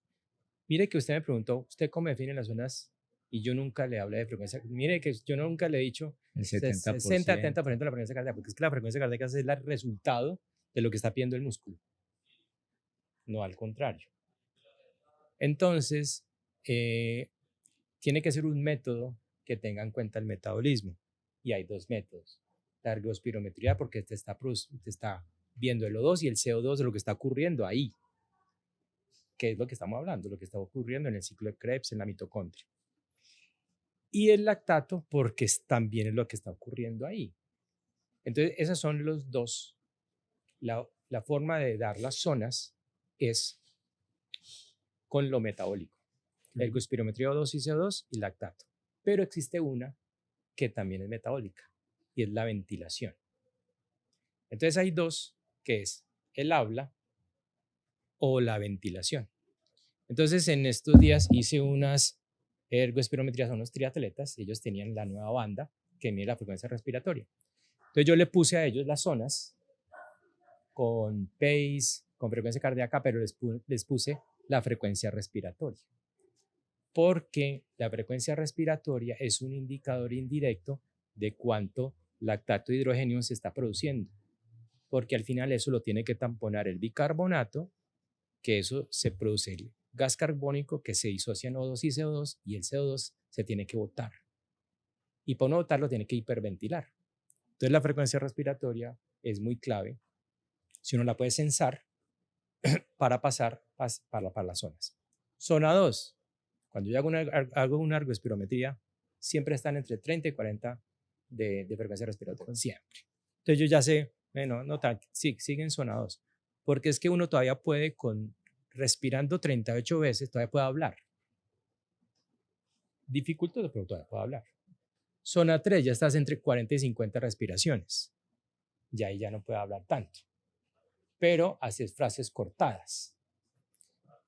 mire que usted me preguntó, ¿usted cómo define las zonas? Y yo nunca le hablé de frecuencia. Mire que yo nunca le he dicho El 60-70% 70%. de la frecuencia cardíaca, porque es que la frecuencia cardíaca es el resultado de lo que está pidiendo el músculo, no al contrario. Entonces, tiene que ser un método que tenga en cuenta el metabolismo. Y hay dos métodos. La ergospirometría, porque te está viendo el O2 y el CO2 de lo que está ocurriendo ahí, que es lo que estamos hablando, lo que está ocurriendo en el ciclo de Krebs, en la mitocondria. Y el lactato, porque también es lo que está ocurriendo ahí. Entonces, esos son los dos. La forma de dar las zonas es con lo metabólico. Ergospirometría O2 y CO2 y lactato. Pero existe una que también es metabólica y es la ventilación. Entonces hay dos, que es el habla o la ventilación. Entonces en estos días hice unas ergospirometrías a unos triatletas, ellos tenían la nueva banda que mide la frecuencia respiratoria. Entonces yo le puse a ellos las zonas con pace, con frecuencia cardíaca, pero les puse la frecuencia respiratoria. Porque la frecuencia respiratoria es un indicador indirecto de cuánto lactato de hidrogenio se está produciendo, porque al final eso lo tiene que tamponar el bicarbonato, que eso se produce el gas carbónico que se disocia en O2 y CO2, y el CO2 se tiene que botar. Y para no botarlo tiene que hiperventilar. Entonces la frecuencia respiratoria es muy clave, si uno la puede censar para pasar para las zonas. Zona 2. Cuando yo hago una ergospirometría, siempre están entre 30 y 40 de frecuencia respiratoria, siempre. Entonces yo ya sé, bueno, sí, sigue en zona 2, porque es que uno todavía puede, respirando 38 veces, todavía puede hablar. Dificultoso, pero todavía puede hablar. Zona 3, ya estás entre 40 y 50 respiraciones. Ya ahí ya no puede hablar tanto, pero haces frases cortadas.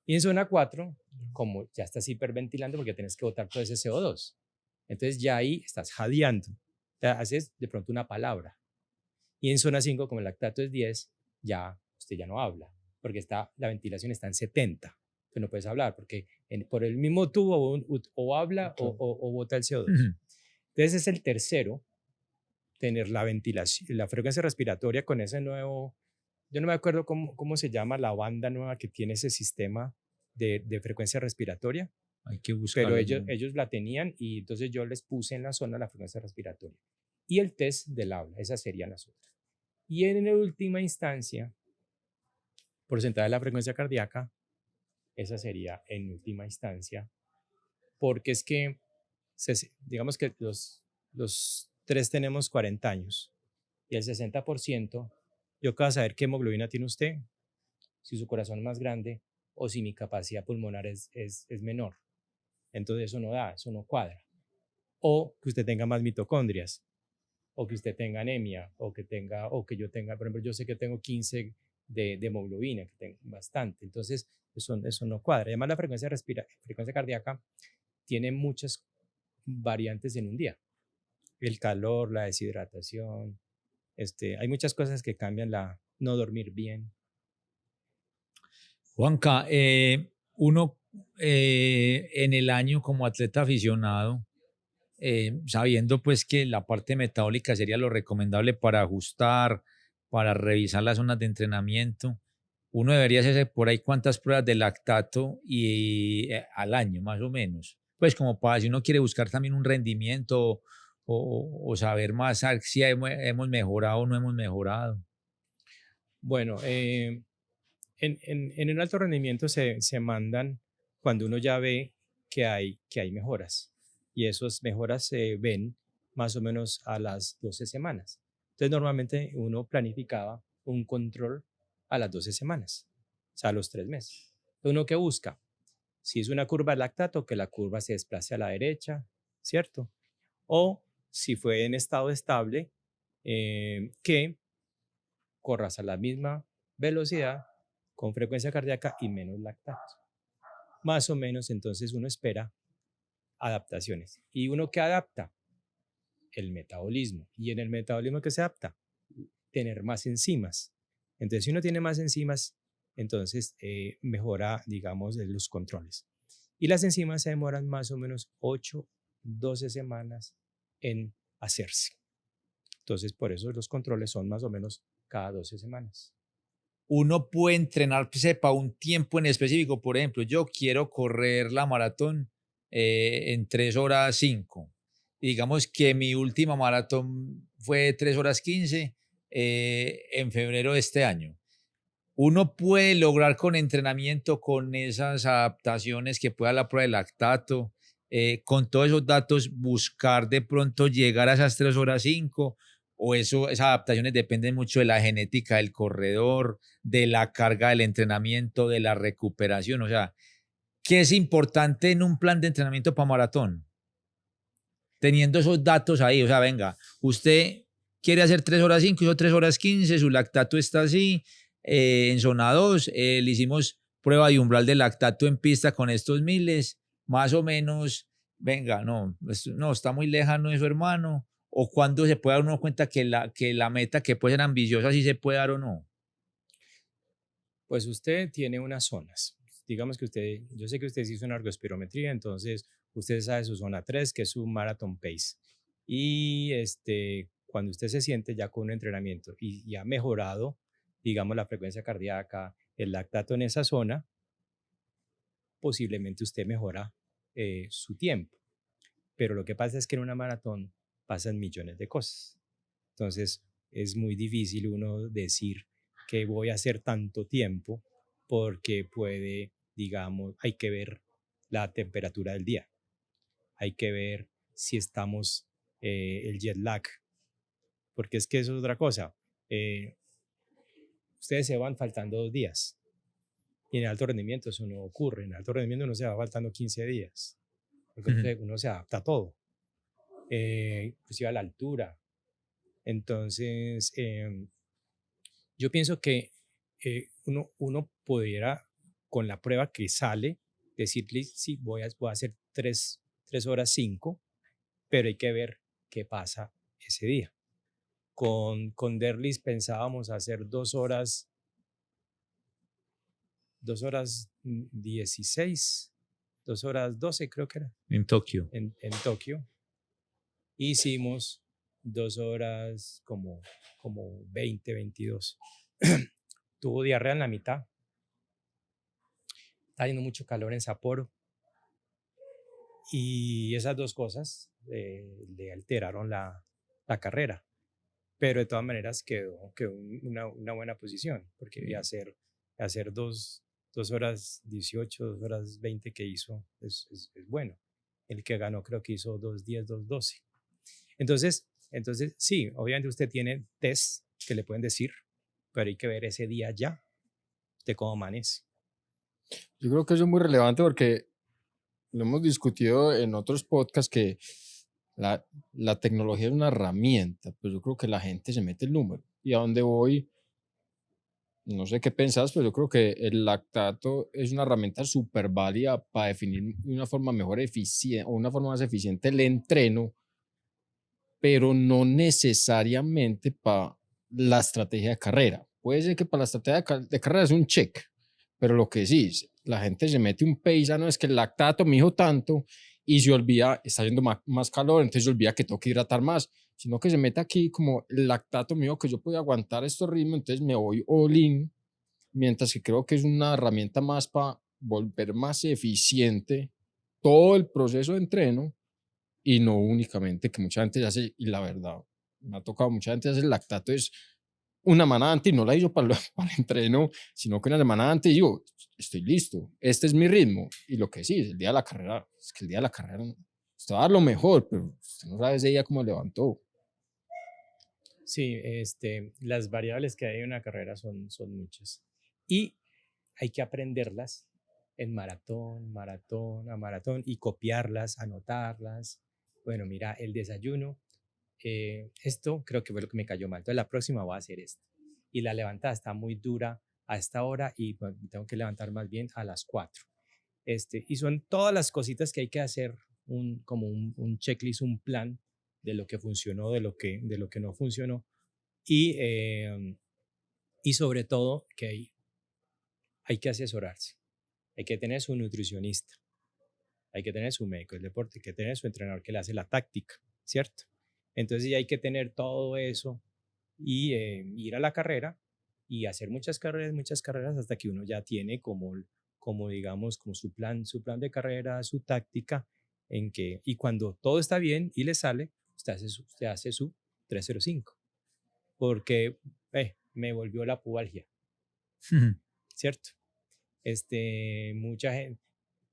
Y en zona 4, como ya estás hiperventilando porque tienes que botar todo ese CO2, entonces ya ahí estás jadeando, haces de pronto una palabra. Y en zona 5, como el lactato es 10, ya usted ya no habla, porque la ventilación está en 70. Entonces no puedes hablar, porque por el mismo tubo o habla o bota el CO2. Entonces es el tercero, tener la ventilación, la frecuencia respiratoria con ese nuevo. Yo no me acuerdo cómo se llama la banda nueva que tiene ese sistema de frecuencia respiratoria. Hay que buscarlo. Pero ellos la tenían y entonces yo les puse en la zona la frecuencia respiratoria. Y el test del habla, esas serían las otras. Y en última instancia, porcentaje de la frecuencia cardíaca, esa sería en última instancia, porque es que, digamos que los tres tenemos 40 años y el 60%. Yo acabo de saber qué hemoglobina tiene usted, si su corazón es más grande, o si mi capacidad pulmonar es menor. Entonces eso no da, eso no cuadra. O que usted tenga más mitocondrias, o que usted tenga anemia, o que yo tenga, por ejemplo, yo sé que tengo 15 de hemoglobina, que tengo bastante. Entonces eso no cuadra. Además la frecuencia cardíaca tiene muchas variantes en un día. El calor, la deshidratación, hay muchas cosas que cambian no dormir bien. Juanca, uno en el año como atleta aficionado, sabiendo pues que la parte metabólica sería lo recomendable para ajustar, para revisar las zonas de entrenamiento, uno debería hacerse por ahí cuántas pruebas de lactato al año, más o menos. Pues como para si uno quiere buscar también un rendimiento o saber más saber si hemos mejorado o no hemos mejorado. Bueno, en el alto rendimiento se mandan cuando uno ya ve que hay mejoras. Y esas mejoras se ven más o menos a las 12 semanas. Entonces, normalmente uno planificaba un control a las 12 semanas, o sea, a los 3 meses. Entonces, ¿uno qué busca? Si es una curva de lactato, que la curva se desplace a la derecha, ¿cierto? O si fue en estado estable, que corras a la misma velocidad, con frecuencia cardíaca y menos lactato. Más o menos, entonces uno espera adaptaciones. ¿Y uno qué adapta? El metabolismo. ¿Y en el metabolismo qué se adapta? Tener más enzimas. Entonces, si uno tiene más enzimas, entonces mejora, digamos, los controles. Y las enzimas se demoran más o menos 8, 12 semanas en hacerse. Entonces, por eso los controles son más o menos cada 12 semanas. Uno puede entrenarse para un tiempo en específico. Por ejemplo, yo quiero correr la maratón en 3 horas 5. Y digamos que mi última maratón fue 3 horas 15 en febrero de este año. Uno puede lograr con entrenamiento, con esas adaptaciones que pueda la prueba de lactato, con todos esos datos, buscar de pronto llegar a esas 3 horas 5 o esas adaptaciones dependen mucho de la genética del corredor, de la carga del entrenamiento, de la recuperación. O sea, ¿qué es importante en un plan de entrenamiento para maratón? Teniendo esos datos ahí, o sea, venga, usted quiere hacer 3 horas 5, hizo 3 horas 15, su lactato está así, en zona 2, le hicimos prueba de umbral de lactato en pista con estos miles, más o menos, venga, no, está muy lejano de su hermano, o cuando se puede dar uno cuenta que la meta que puede ser ambiciosa sí se puede dar o no. Pues usted tiene unas zonas. Digamos que yo sé que usted hizo una ergospirometría, entonces usted sabe su zona 3, que es su marathon pace. Y cuando usted se siente ya con un entrenamiento y ha mejorado, digamos, la frecuencia cardíaca, el lactato en esa zona, posiblemente usted mejora su tiempo. Pero lo que pasa es que en una maratón pasan millones de cosas. Entonces es muy difícil uno decir que voy a hacer tanto tiempo porque digamos, hay que ver la temperatura del día. Hay que ver si estamos el jet lag, porque es que eso es otra cosa. Ustedes se van faltando 2 días y en alto rendimiento eso no ocurre. En alto rendimiento uno se va faltando 15 días, porque uno se adapta a todo, inclusive a la altura. Entonces, yo pienso que uno pudiera, con la prueba que sale, decirle, sí, voy a hacer 3 horas 5, pero hay que ver qué pasa ese día. Con Derlis pensábamos hacer 2 horas 16, 2 horas 12 creo que era. En Tokio. En Tokio. Hicimos 2 horas como 20, 22. Tuvo diarrea en la mitad. Está haciendo mucho calor en Sapporo. Y esas 2 cosas le alteraron la carrera. Pero de todas maneras quedó una buena posición, porque hacer 2 horas 18, 2 horas 20 que hizo es bueno. El que ganó creo que hizo 2:10, 2:12. Entonces, sí, obviamente usted tiene test que le pueden decir, pero hay que ver ese día ya de cómo amanece. Yo creo que eso es muy relevante porque lo hemos discutido en otros podcasts que la tecnología es una herramienta, pero yo creo que la gente se mete el número. Y a dónde voy, no sé qué pensás, pero yo creo que el lactato es una herramienta súper válida para definir de una forma mejor eficiente o una forma más eficiente el entreno, pero no necesariamente para la estrategia de carrera. Puede ser que para la estrategia de carrera es un check, pero lo que sí, la gente se mete un paisano, es que el lactato me dijo tanto y se olvida, está haciendo más calor, entonces se olvida que tengo que hidratar más, sino que se mete aquí como el lactato me dijo que yo podía aguantar estos ritmos, entonces me voy all in, mientras que creo que es una herramienta más para volver más eficiente todo el proceso de entreno y no únicamente que mucha gente hace, y la verdad, me ha tocado, mucha gente hace el lactato es una semana antes y no la hizo para, para el entreno, sino que una semana antes digo, estoy listo, este es mi ritmo. Y lo que sí, es el día de la carrera, es que el día de la carrera usted va a dar lo mejor, pero usted no sabe ese día cómo levantó. Sí, las variables que hay en una carrera son muchas. Y hay que aprenderlas en maratón, maratón, a maratón y copiarlas, anotarlas. Bueno, mira, el desayuno, esto creo que fue lo que me cayó mal. Entonces la próxima voy a hacer esto. Y la levantada está muy dura a esta hora y bueno, tengo que levantar más bien a las 4. Y son todas las cositas que hay que hacer, como un checklist, un plan de lo que funcionó, de lo que no funcionó. Y sobre todo que hay que asesorarse, hay que tener su nutricionista, hay que tener su médico del deporte, hay que tener su entrenador que le hace la táctica, ¿cierto? Entonces ya hay que tener todo eso y ir a la carrera y hacer muchas carreras hasta que uno ya tiene como digamos, como su plan de carrera, su táctica, y cuando todo está bien y le sale, usted hace su 305, porque me volvió la pubalgia, ¿cierto? Mucha gente,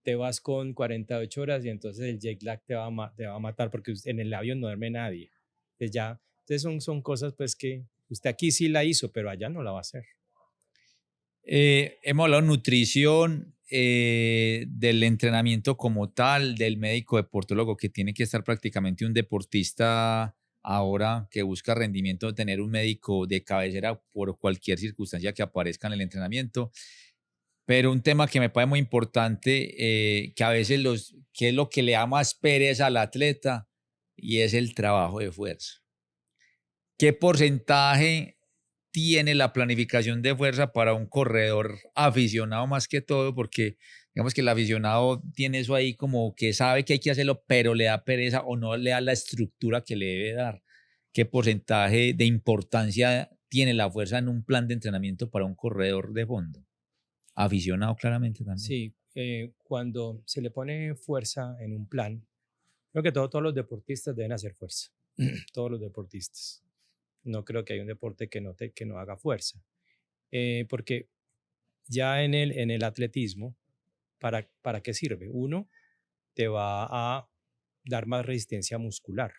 te vas con 48 horas y entonces el jet lag te va a matar porque en el avión no duerme nadie. Entonces son cosas pues que usted aquí sí la hizo, pero allá no la va a hacer. Hemos hablado de nutrición, del entrenamiento como tal, del médico deportólogo que tiene que estar prácticamente un deportista ahora que busca rendimiento, tener un médico de cabecera por cualquier circunstancia que aparezca en el entrenamiento. Pero un tema que me parece muy importante, que a veces que es lo que le da más pereza al atleta y es el trabajo de fuerza. ¿Qué porcentaje tiene la planificación de fuerza para un corredor aficionado más que todo? Porque digamos que el aficionado tiene eso ahí como que sabe que hay que hacerlo, pero le da pereza o no le da la estructura que le debe dar. ¿Qué porcentaje de importancia tiene la fuerza en un plan de entrenamiento para un corredor de fondo? Aficionado claramente también. Sí, cuando se le pone fuerza en un plan, creo que todos los deportistas deben hacer fuerza. Todos los deportistas. No creo que haya un deporte que no haga fuerza. Porque ya en el atletismo, ¿para qué sirve? Uno, te va a dar más resistencia muscular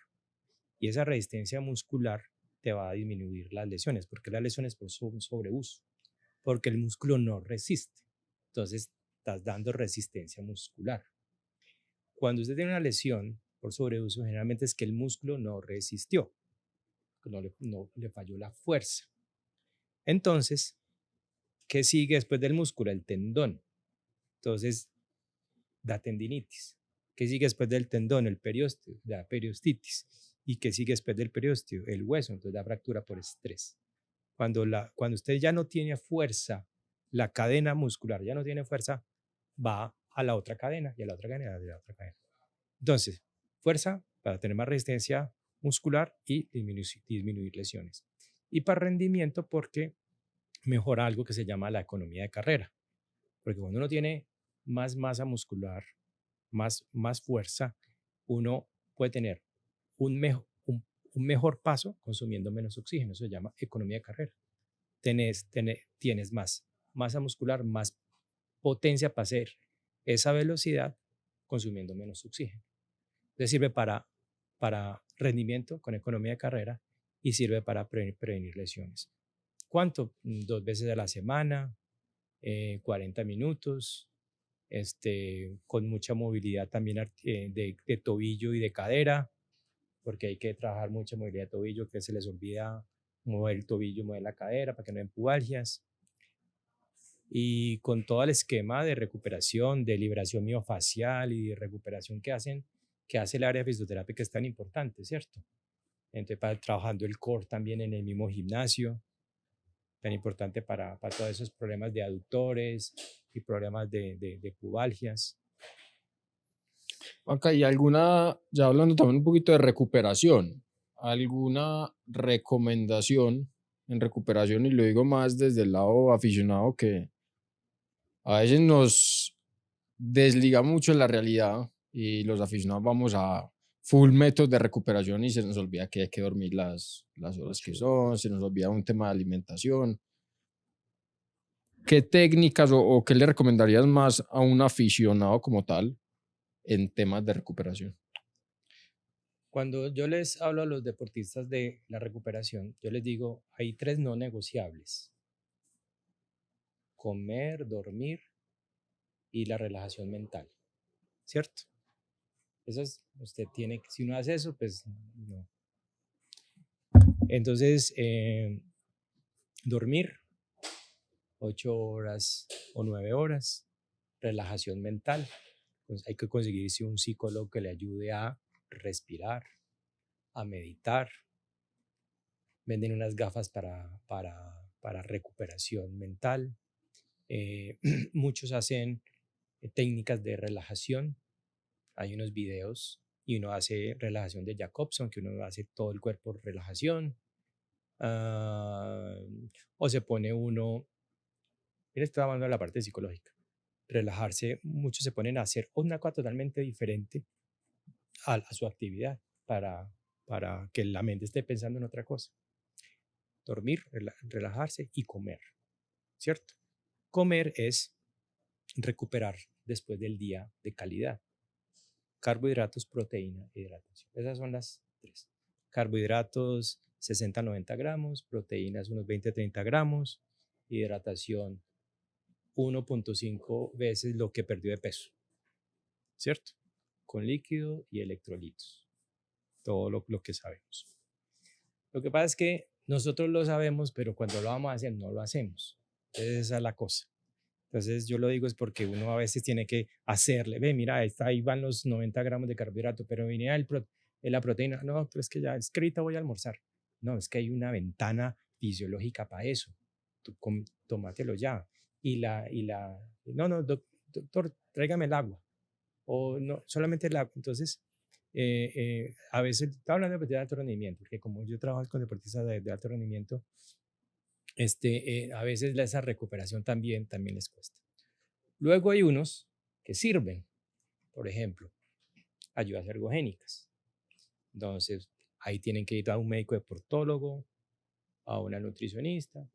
y esa resistencia muscular te va a disminuir las lesiones, porque las lesiones por sobreuso, porque el músculo no resiste. Entonces, estás dando resistencia muscular. Cuando usted tiene una lesión por sobreuso, generalmente es que el músculo no resistió, no le falló la fuerza. Entonces, ¿qué sigue después del músculo? El tendón. Entonces, da tendinitis. ¿Qué sigue después del tendón? El periósteo, da periostitis. ¿Y qué sigue después del periósteo? El hueso, entonces da fractura por estrés. Cuando usted ya no tiene fuerza, la cadena muscular ya no tiene fuerza, va a la otra cadena y a la otra cadena y a la otra cadena. Entonces, fuerza para tener más resistencia muscular y disminuir lesiones. Y para rendimiento porque mejora algo que se llama la economía de carrera. Porque cuando uno tiene más masa muscular, más fuerza, uno puede tener un mejor paso consumiendo menos oxígeno. Eso se llama economía de carrera. Tienes más masa muscular, más potencia para hacer esa velocidad consumiendo menos oxígeno. Entonces sirve para rendimiento con economía de carrera y sirve para prevenir lesiones. ¿Cuánto? 2 veces a la semana, 40 minutos, con mucha movilidad también de tobillo y de cadera, porque hay que trabajar mucha movilidad de tobillo, que se les olvida mover el tobillo, mover la cadera para que no den pubalgias. Y con todo el esquema de recuperación, de liberación miofacial y de recuperación que hace el área de fisioterapia, que es tan importante, ¿cierto? Entonces, trabajando el core también en el mismo gimnasio, tan importante para todos esos problemas de aductores y problemas de pubalgias. Acá y ya hablando también un poquito de recuperación, ¿alguna recomendación en recuperación? Y lo digo más desde el lado aficionado, que a veces nos desliga mucho de la realidad y los aficionados vamos a full métodos de recuperación y se nos olvida que hay que dormir las horas que son, se nos olvida un tema de alimentación. ¿Qué técnicas o qué le recomendarías más a un aficionado como tal en temas de recuperación? Cuando yo les hablo a los deportistas de la recuperación, yo les digo, hay 3 no negociables: comer, dormir y la relajación mental, ¿cierto? Usted tiene, si uno hace eso, pues no. Entonces, dormir 8 horas o 9 horas, relajación mental. Pues hay que conseguirse un psicólogo que le ayude a respirar, a meditar. Venden unas gafas para recuperación mental. Muchos hacen técnicas de relajación. Hay unos videos y uno hace relajación de Jacobson, que uno hace todo el cuerpo relajación. O se pone uno, mira, estoy hablando de la parte psicológica, relajarse, muchos se ponen a hacer una cosa totalmente diferente a su actividad para que la mente esté pensando en otra cosa. Dormir, relajarse y comer, ¿cierto? Comer es recuperar después del día de calidad. Carbohidratos, proteína, hidratación. Esas son las 3. Carbohidratos 60-90 gramos, proteínas unos 20-30 gramos, hidratación 1.5 veces lo que perdió de peso, ¿cierto? Con líquido y electrolitos. Todo lo que sabemos. Lo que pasa es que nosotros lo sabemos, pero cuando lo vamos a hacer no lo hacemos. Entonces esa es la cosa. Entonces yo lo digo es porque uno a veces tiene que hacerle, ve, mira, ahí van los 90 gramos de carbohidrato, pero viene la proteína. No, pero es que ya es que ahorita voy a almorzar. No, es que hay una ventana fisiológica para eso. Tómatelo ya. No, doctor, tráigame el agua. O no, solamente el agua. Entonces, a veces, estaba hablando de alto rendimiento, porque como yo trabajo con deportistas de alto rendimiento, a veces esa recuperación también les cuesta. Luego hay unos que sirven, por ejemplo, ayudas ergogénicas. Entonces, ahí tienen que ir a un médico deportólogo, a una nutricionista,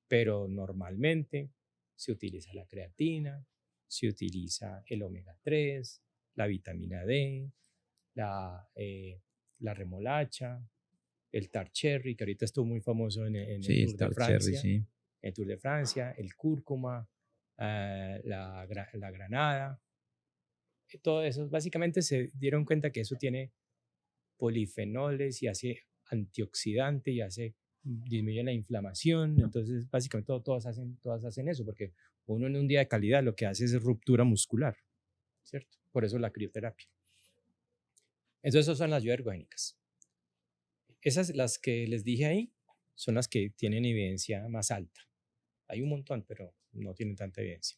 pero normalmente se utiliza la creatina, se utiliza el omega 3, la vitamina D, la remolacha, el tart cherry, que ahorita estuvo muy famoso en el Tour de Francia, sí. el Tour de Francia, el cúrcuma, la granada. Todo eso, básicamente se dieron cuenta que eso tiene polifenoles y hace antioxidante y disminuye la inflamación. Entonces, básicamente todas hacen eso, porque uno en un día de calidad lo que hace es ruptura muscular, ¿cierto? Por eso la crioterapia. Entonces, esas son las ayudas ergogénicas. Esas, las que les dije ahí, son las que tienen evidencia más alta. Hay un montón, pero no tienen tanta evidencia.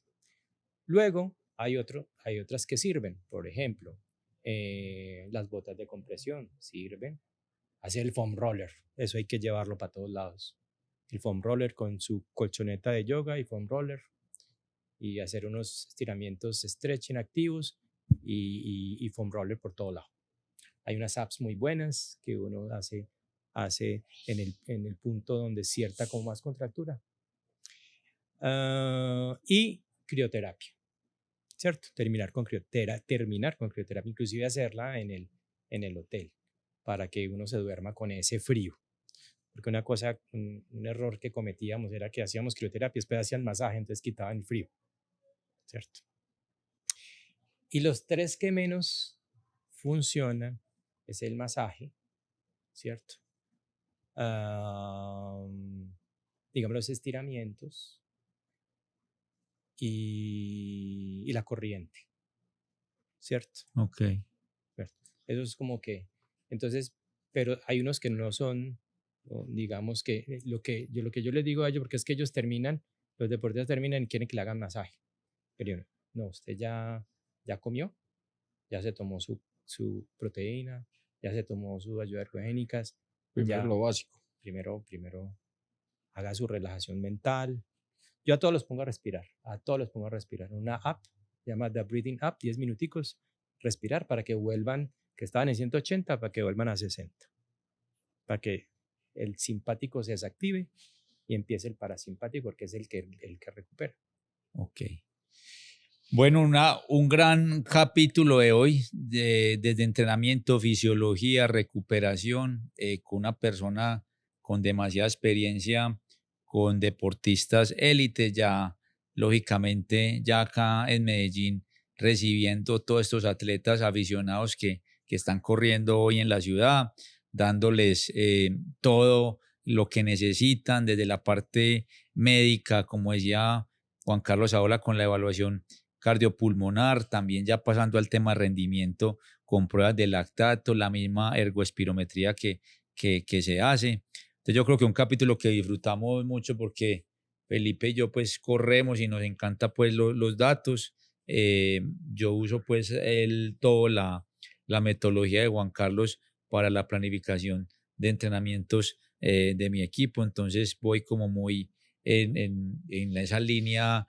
Luego, hay otras que sirven. Por ejemplo, las botas de compresión sirven. Hacer el foam roller, eso hay que llevarlo para todos lados. El foam roller con su colchoneta de yoga y foam roller, y hacer unos estiramientos stretching activos y foam roller por todo lado. Hay unas apps muy buenas que uno hace en el punto donde cierta como más contractura. Y crioterapia, ¿cierto? Terminar con crioterapia, inclusive hacerla en el hotel, para que uno se duerma con ese frío. Porque una cosa, un error que cometíamos era que hacíamos crioterapia, después hacían masaje, entonces quitaban el frío, ¿cierto? Y los 3 que menos funcionan es el masaje, ¿cierto? Digamos los estiramientos y la corriente, ¿cierto? Ok. ¿Cierto? Eso es como que, entonces, pero hay unos que no son, digamos que lo que yo les digo a ellos, porque es que ellos terminan, los deportistas terminan y quieren que le hagan masaje. Pero no, usted ya comió, ya se tomó su proteína, ya se tomó sus ayudas ergogénicas, Primero ya lo básico. primero haga su relajación mental. Yo a todos los pongo a respirar, a todos los pongo a respirar. Una app, se llama The Breathing App, 10 minuticos, respirar para que vuelvan, que estaban en 180, para que vuelvan a 60, para que el simpático se desactive y empiece el parasimpático, porque es el que recupera. Ok. Bueno, un gran capítulo de hoy, desde entrenamiento, fisiología, recuperación, con una persona con demasiada experiencia, con deportistas élites, ya lógicamente ya acá en Medellín, recibiendo todos estos atletas aficionados que están corriendo hoy en la ciudad, dándoles todo lo que necesitan desde la parte médica, como decía Juan Carlos ahora con la evaluación cardiopulmonar, también ya pasando al tema de rendimiento con pruebas de lactato, la misma ergoespirometría que se hace. Entonces yo creo que un capítulo que disfrutamos mucho porque Felipe y yo pues corremos y nos encanta pues los datos. Yo uso pues la metodología de Juan Carlos para la planificación de entrenamientos de mi equipo, entonces voy como muy en esa línea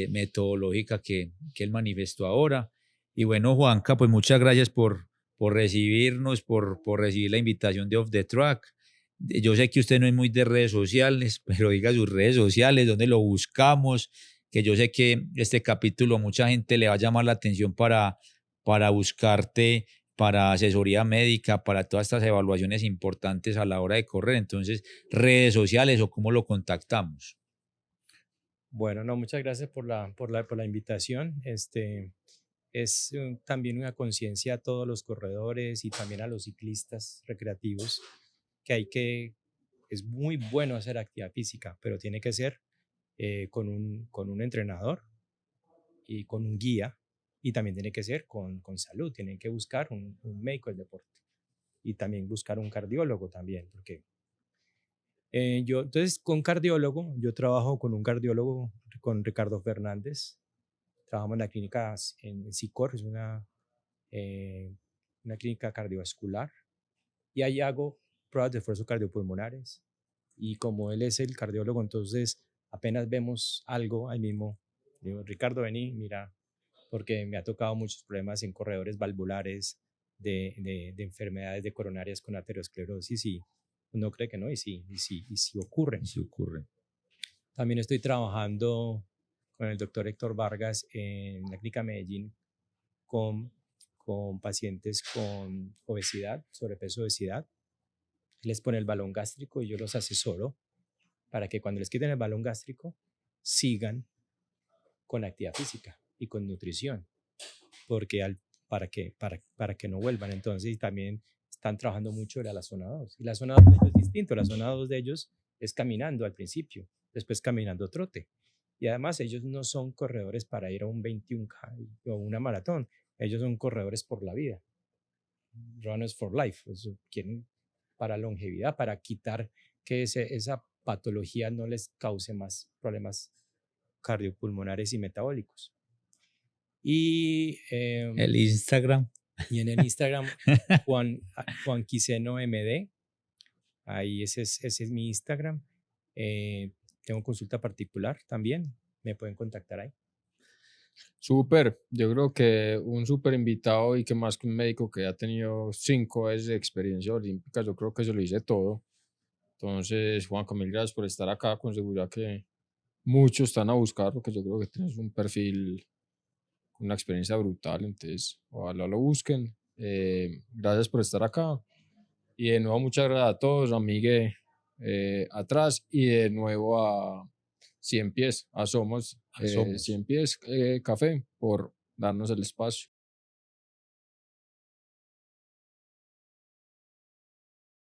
metodológica que él manifestó ahora. Y bueno, Juanca, pues muchas gracias por recibirnos, por recibir la invitación de Off the Track. Yo sé que usted no es muy de redes sociales, pero diga sus redes sociales, dónde lo buscamos, que yo sé que este capítulo a mucha gente le va a llamar la atención para buscarte, para asesoría médica, para todas estas evaluaciones importantes a la hora de correr. Entonces, redes sociales o cómo lo contactamos. Bueno, no, muchas gracias por la invitación. Es también una conciencia a todos los corredores y también a los ciclistas recreativos es muy bueno hacer actividad física, pero tiene que ser con un entrenador y con un guía, y también tiene que ser con salud, tienen que buscar un médico del deporte y también buscar un cardiólogo también, porque entonces con cardiólogo, yo trabajo con un cardiólogo, con Ricardo Fernández, trabajamos en la clínica en SICOR, es una clínica cardiovascular, y ahí hago pruebas de esfuerzo cardiopulmonares, y como él es el cardiólogo, entonces apenas vemos algo, ahí mismo digo, Ricardo, vení, mira, porque me ha tocado muchos problemas en corredores valvulares de enfermedades de coronarias con aterosclerosis, y uno cree que no, y sí ocurren. Sí ocurre. También estoy trabajando con el doctor Héctor Vargas en la clínica Medellín con pacientes con obesidad, sobrepeso, obesidad. Les pone el balón gástrico y yo los asesoro para que cuando les quiten el balón gástrico sigan con actividad física y con nutrición, porque para que no vuelvan. Entonces también están trabajando mucho la zona 2. Y la zona 2 de ellos es distinto. La zona 2 de ellos es caminando al principio, después caminando trote. Y además ellos no son corredores para ir a un 21K o una maratón. Ellos son corredores por la vida. Runners for life. Quieren para longevidad, para quitar que esa patología no les cause más problemas cardiopulmonares y metabólicos. Y El Instagram. Y en el Instagram, Juan Quiseno MD, ahí ese es mi Instagram. Tengo consulta particular también, me pueden contactar ahí. Súper, yo creo que un súper invitado y que más que un médico que ha tenido 5 veces de experiencia olímpica, yo creo que eso lo hice todo. Entonces, Juan, mil gracias por estar acá, con seguridad que muchos están a buscar, porque yo creo que tienes un perfil, una experiencia brutal, entonces ojalá lo busquen. Gracias por estar acá y de nuevo muchas gracias a todos, a Miguel atrás y de nuevo a 100 pies, a Somos 100 pies café por darnos el espacio.